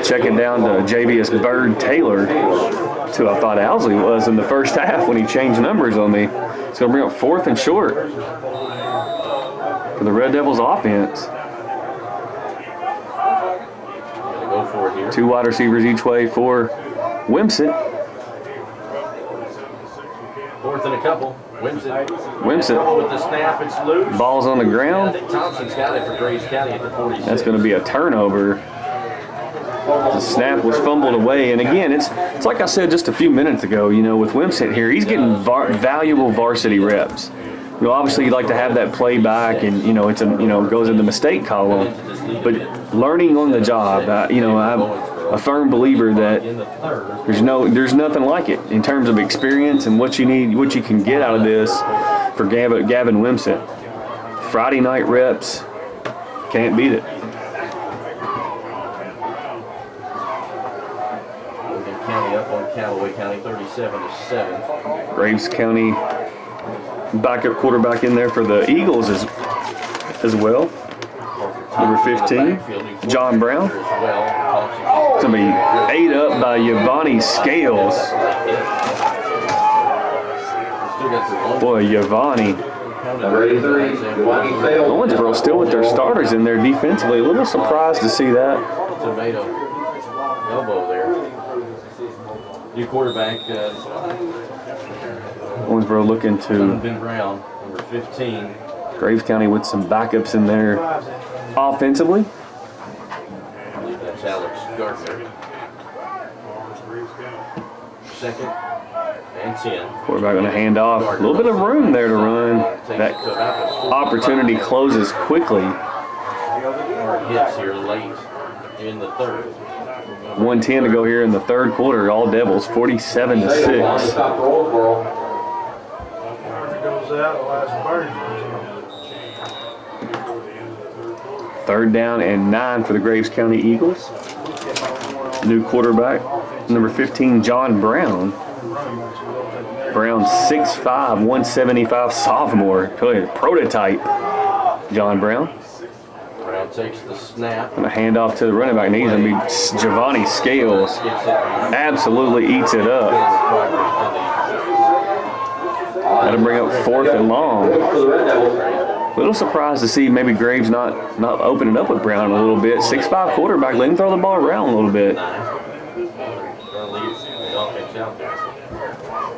Checking down to Javius Bird Taylor. That's who I thought Owsley was in the first half when he changed numbers on me. It's going to bring up 4th and short for the Red Devils offense. 2 wide receivers each way for Wimsett. 4th and a couple. Wimsett with the snap, it's loose. Ball's on the ground. I think Thompson's got it for Graves County at the 46. That's going to be a turnover. The snap was fumbled away, and again, it's like I said just a few minutes ago. You know, with Wimsett here, he's getting valuable varsity reps. You know, obviously you'd like to have that play back, and you know it's goes in the mistake column. But learning on the job, you know, I'm a firm believer that there's nothing like it in terms of experience and what you need, what you can get out of this for Gavin Wimsett. Friday night reps, can't beat it. County up on Callaway County 37-7. Graves County backup quarterback in there for the Eagles as well. Number 15, John Brown. It's going to be ate up by Yvonne Scales. Boy, Yvonne. Owensboro still with their starters in there defensively. A little surprised to see that. Tomato elbow there. New quarterback. Owensboro looking to Ben Brown, number 15. Graves County with some backups in there offensively. I believe that's Alex Gardner. 2nd and 10. Quarterback going to hand off. A little bit of room there to run. That opportunity closes quickly. Hits here late in the 3rd. 1:10 to go here in the 3rd quarter. All Devils 47-6. 3rd down and 9 for the Graves County Eagles. New quarterback, number 15, John Brown. Brown 6'5", 175 sophomore. Prototype, John Brown. Brown takes the snap. Gonna hand off to the running back. He's gonna be Giovanni Scales. Absolutely eats it up. That'll bring up 4th and long. A little surprised to see maybe Graves not opening up with Brown a little bit. 6'5" quarterback, let him throw the ball around a little bit.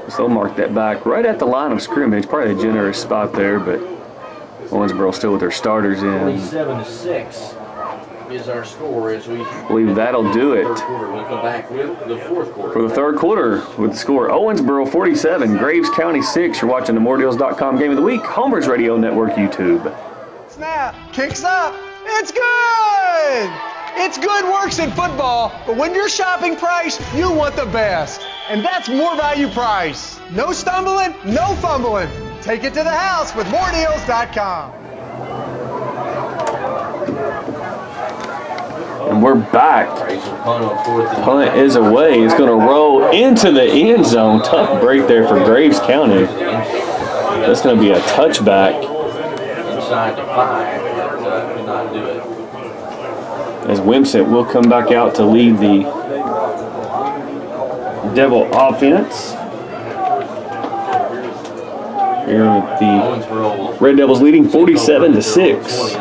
So they'll mark that back right at the line of scrimmage. Probably a generous spot there, but Owensboro still with their starters in. 27-6 is our score as we believe that'll do it. We'll come back with the 4th quarter. For the 3rd quarter with the score Owensboro 47, Graves County 6. You're watching the MooreDeals.com Game of the Week, Homer's Radio Network YouTube. Snap, kicks up, it's good! It's good works in football, but when you're shopping price, you want the best. And that's More Value Price. No stumbling, no fumbling. Take it to the house with MooreDeals.com. And we're back. Punt is away. It's going to roll into the end zone. Tough break there for Graves County. That's going to be a touchback. Inside the 5, but could not do it. As Wimsett will come back out to lead the Devil offense. Here with the Red Devils leading 47-6.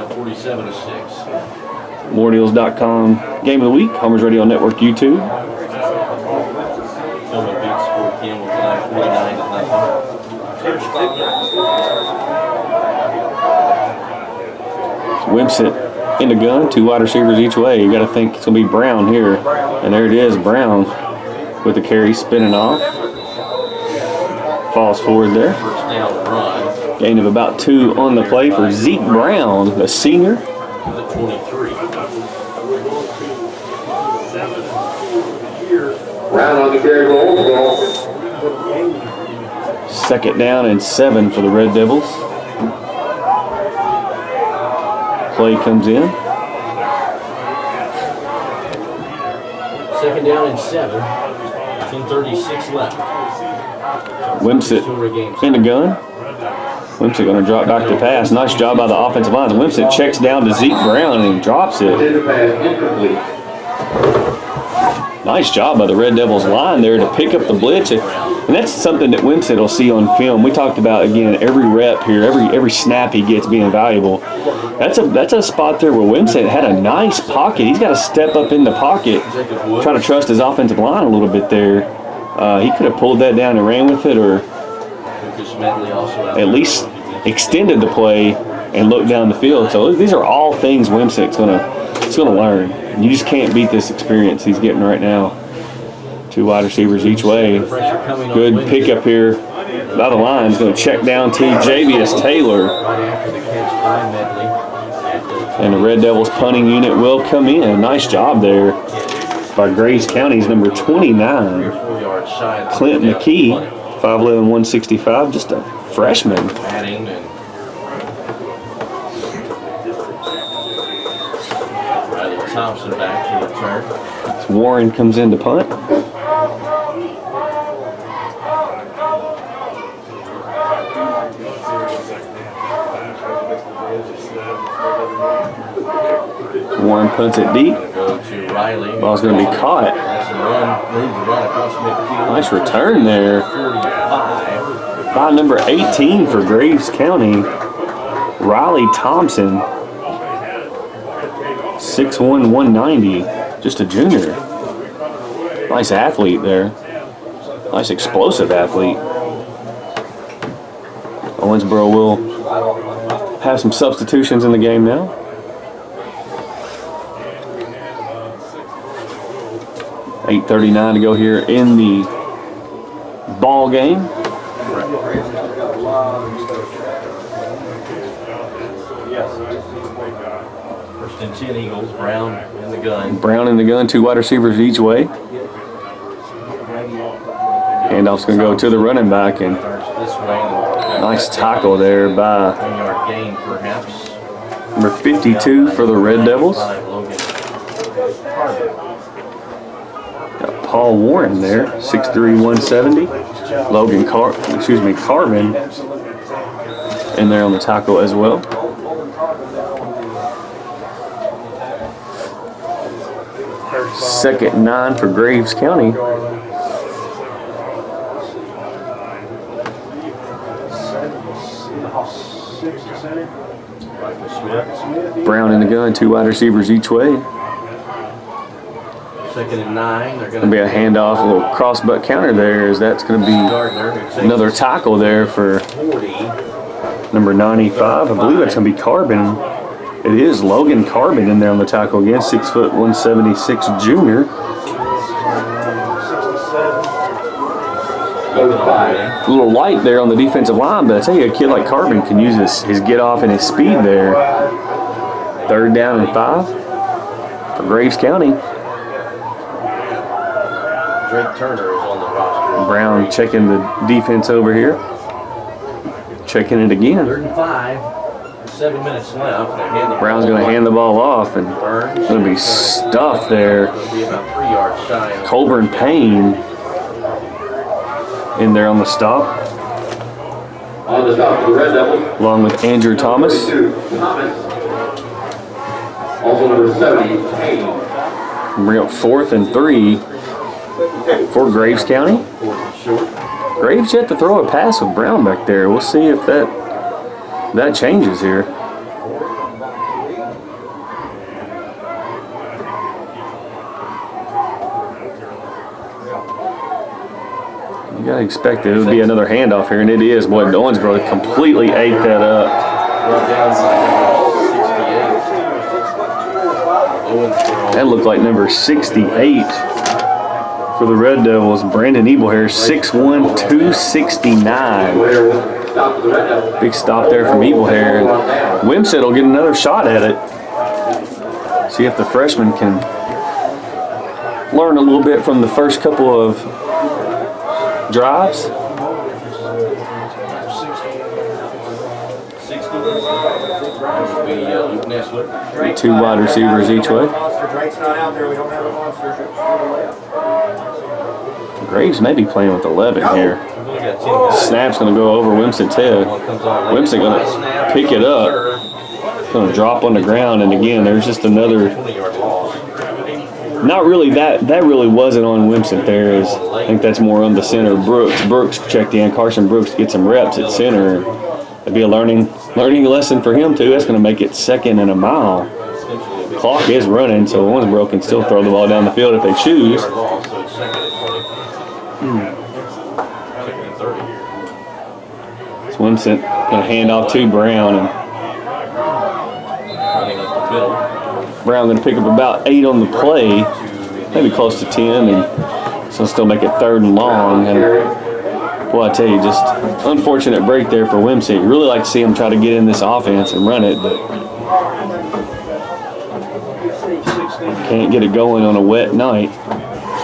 MooreDeals.com Game of the Week, Homer's Radio Network YouTube. Wimsett in the gun, 2 wide receivers each way. You got to think it's going to be Brown here. And there it is, Brown with the carry spinning off. Falls forward there. Gain of about 2 on the play for Zeke Brown, the senior. Brown on the carry roll. 2nd down and 7 for the Red Devils. Play comes in. 2nd down and 7. 10:36 left. Wimsett in the gun. Wimsett going to drop back to pass. Nice job by the offensive line. Wimsett checks down to Zeke Brown and drops it. Nice job by the Red Devils line there to pick up the blitz. And that's something that Wimsett will see on film. We talked about, again, every rep here, every snap he gets being valuable. That's a spot there where Wimsett had a nice pocket. He's got to step up in the pocket, try to trust his offensive line a little bit there. He could have pulled that down and ran with it, or at least extended the play and looked down the field. So these are all things Wimsett's gonna learn. You just can't beat this experience he's getting right now. 2 wide receivers each way. Good pickup here by the line. He's going to check down to Javius Taylor. And the Red Devils punting unit will come in. Nice job there by Graves County's number 29. Clint McKee, 5'11", 165, just a freshman. Thompson back to return. Warren comes in to punt. Warren punts it deep. Go to Riley. Ball's going to be caught. Nice return there. By number 18 for Graves County, Riley Thompson. 6'1", 190, just a junior. Nice athlete there. Nice explosive athlete. Owensboro will have some substitutions in the game now. .8:39 to go here in the ball game. First and 10 Eagles. Brown in the gun. Brown in the gun, 2 wide receivers each way. Handoff's going to go to the running back, and nice tackle there by Number 52 for the Red Devils. Got Paul Warren there, 6'3", 170. Carvin in there on the tackle as well. Second 9 for Graves County. Brown in the gun, 2 wide receivers each way. Second and 9. They're going to be a handoff, a little cross butt counter there, as that's going to be another tackle there for number 95. I believe that's going to be Carbon. It is Logan Carbon in there on the tackle again, 6 foot 176 junior. A little light there on the defensive line, but I tell you, a kid like Carbon can use his get off and his speed there. Third down and 5 for Graves County. Drake Turner is on the roster. Brown checking the defense over here. Checking it again. 3rd and 5. 7 minutes left. Brown's going to hand the ball off, and it's going to be stuffed there. Be about 3 yards shy. Colburn Payne in there on the stop. On the stop for the Red Devils. Along with Andrew Thomas. Also number 70, Payne. Bring up 4th and 3 for Graves County. Graves yet to throw a pass with Brown back there. We'll see if that changes here. You gotta expect it would be another handoff here, and it is. Boy, Owensboro completely ate that up. That looked like number 68 for the Red Devils. Brandon Ebelhair, 6'1", 269. Big stop there from Ebelhair. Wimsett will get another shot at it. See if the freshman can learn a little bit from the first couple of drives. 2 wide receivers each way. Graves may be playing with 11 here. Snap's going to go over Wimsett's head. Wimsett going to pick it up. Going to drop on the ground, and again, there's just another. Not really that really wasn't on Wimsett there. I think that's more on the center. Brooks checked in. Carson Brooks to get some reps at center. It'd be a learning lesson for him too. That's going to make it 2nd and a mile. Clock is running, so Owensboro can still throw the ball down the field if they choose. Wimsett going to hand off to Brown, and Brown going to pick up about 8 on the play, maybe close to 10, and so still make it 3rd and long. And boy, I tell you, just unfortunate break there for Wimsett. You really like to see him try to get in this offense and run it, but can't get it going on a wet night.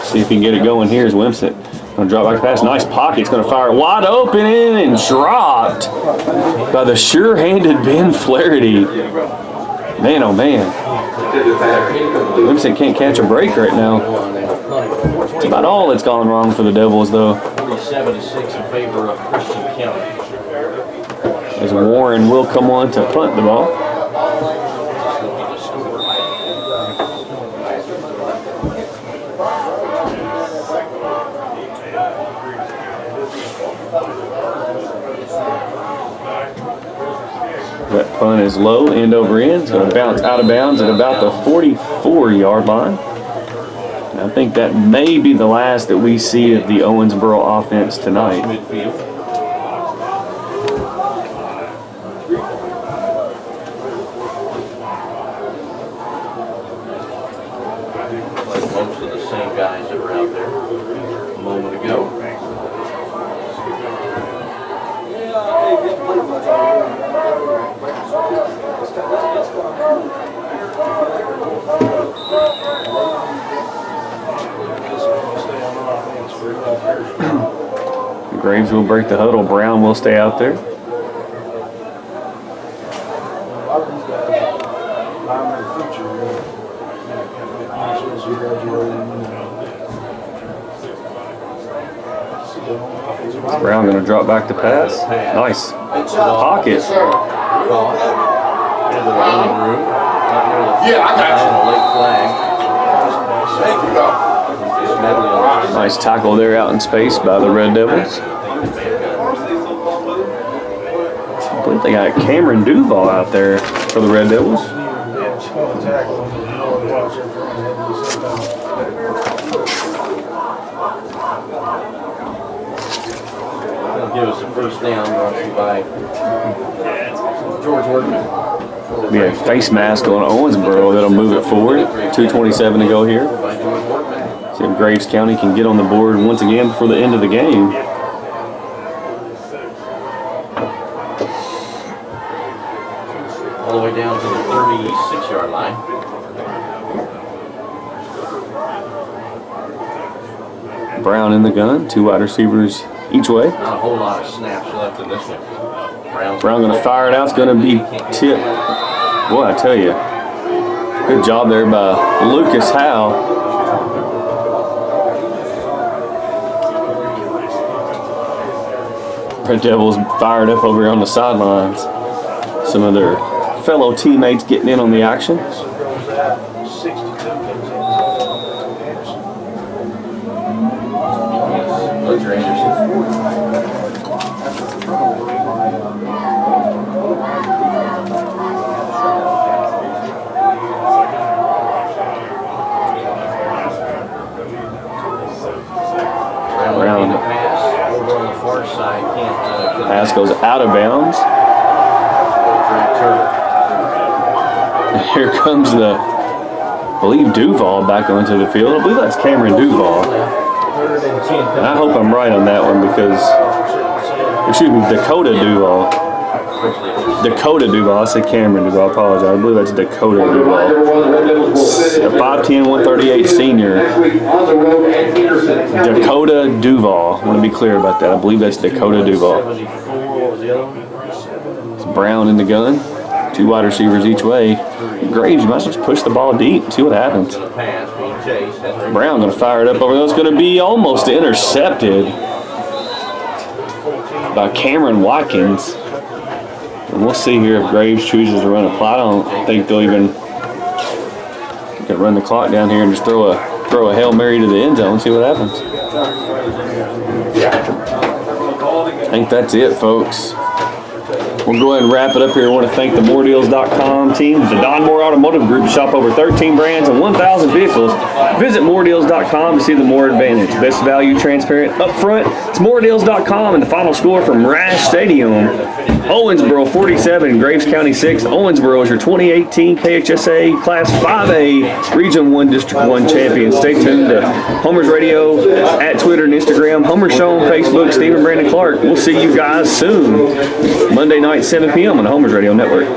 See if he can get it going here as Wimsett. Going to drop back pass. Nice pocket. He's going to fire it wide open in and dropped by the sure-handed Ben Flaherty. Man, oh man. Wimsett can't catch a break right now. That's about all that's gone wrong for the Devils, though. 47-6 in favor of Christian County. As Warren will come on to punt the ball. That punt is low, end over end. It's going to bounce out of bounds at about the 44-yard line. And I think that may be the last that we see of the Owensboro offense tonight. Most of the same guys that were out there a moment ago. Graves will break the huddle. Brown will stay out there. Brown going to drop back to pass. Nice. Pocket. Yeah, I got you. Nice tackle there out in space by the Red Devils. I believe they got Cameron Duval out there for the Red Devils. Give us a first down brought to you by George Workman. We have face mask on Owensboro that'll move it forward. 2:27 to go here. See if Graves County can get on the board once again before the end of the game. All the way down to the 36-yard line. Brown in the gun, 2 wide receivers each way. Not a whole lot of snaps left in this one. Brown going to fire it out. It's going to be tipped. Boy, I tell you, good job there by Lucas Howe. Red Devils fired up over here on the sidelines. Some of their fellow teammates getting in on the action. Pass goes out of bounds. Here comes the, I believe, Duval back onto the field. I believe that's Cameron Duval. And I hope I'm right on that one because, excuse me, Dakota Duval. Dakota Duval. I said Cameron Duval. I apologize. I believe that's Dakota Duval. A 5'10", 138 senior. Dakota Duval. I want to be clear about that. I believe that's Dakota Duval. It's Brown in the gun. 2 wide receivers each way. Graves, you might as well just push the ball deep and see what happens. Brown going to fire it up over there. It's going to be almost intercepted by Cameron Watkins. And we'll see here if Graves chooses to run a play. I don't think they'll even run the clock down here and just throw a Hail Mary to the end zone and see what happens. I think that's it, folks. We'll go ahead and wrap it up here. I want to thank the MooreDeals.com team, the Don Moore Automotive Group. Shop over 13 brands and 1,000 vehicles. Visit MooreDeals.com to see the Moore Advantage. Best value, transparent, upfront. It's MooreDeals.com and the final score from Rash Stadium. Owensboro 47, Graves County 6. Owensboro is your 2018 KHSAA Class 5A Region 1 District 1 champion. Stay tuned to Homer's Radio at Twitter and Instagram. Homer Show on Facebook, Stephen Brandon Clark. We'll see you guys soon. Monday night, 7 p.m. on the Homer's Radio Network.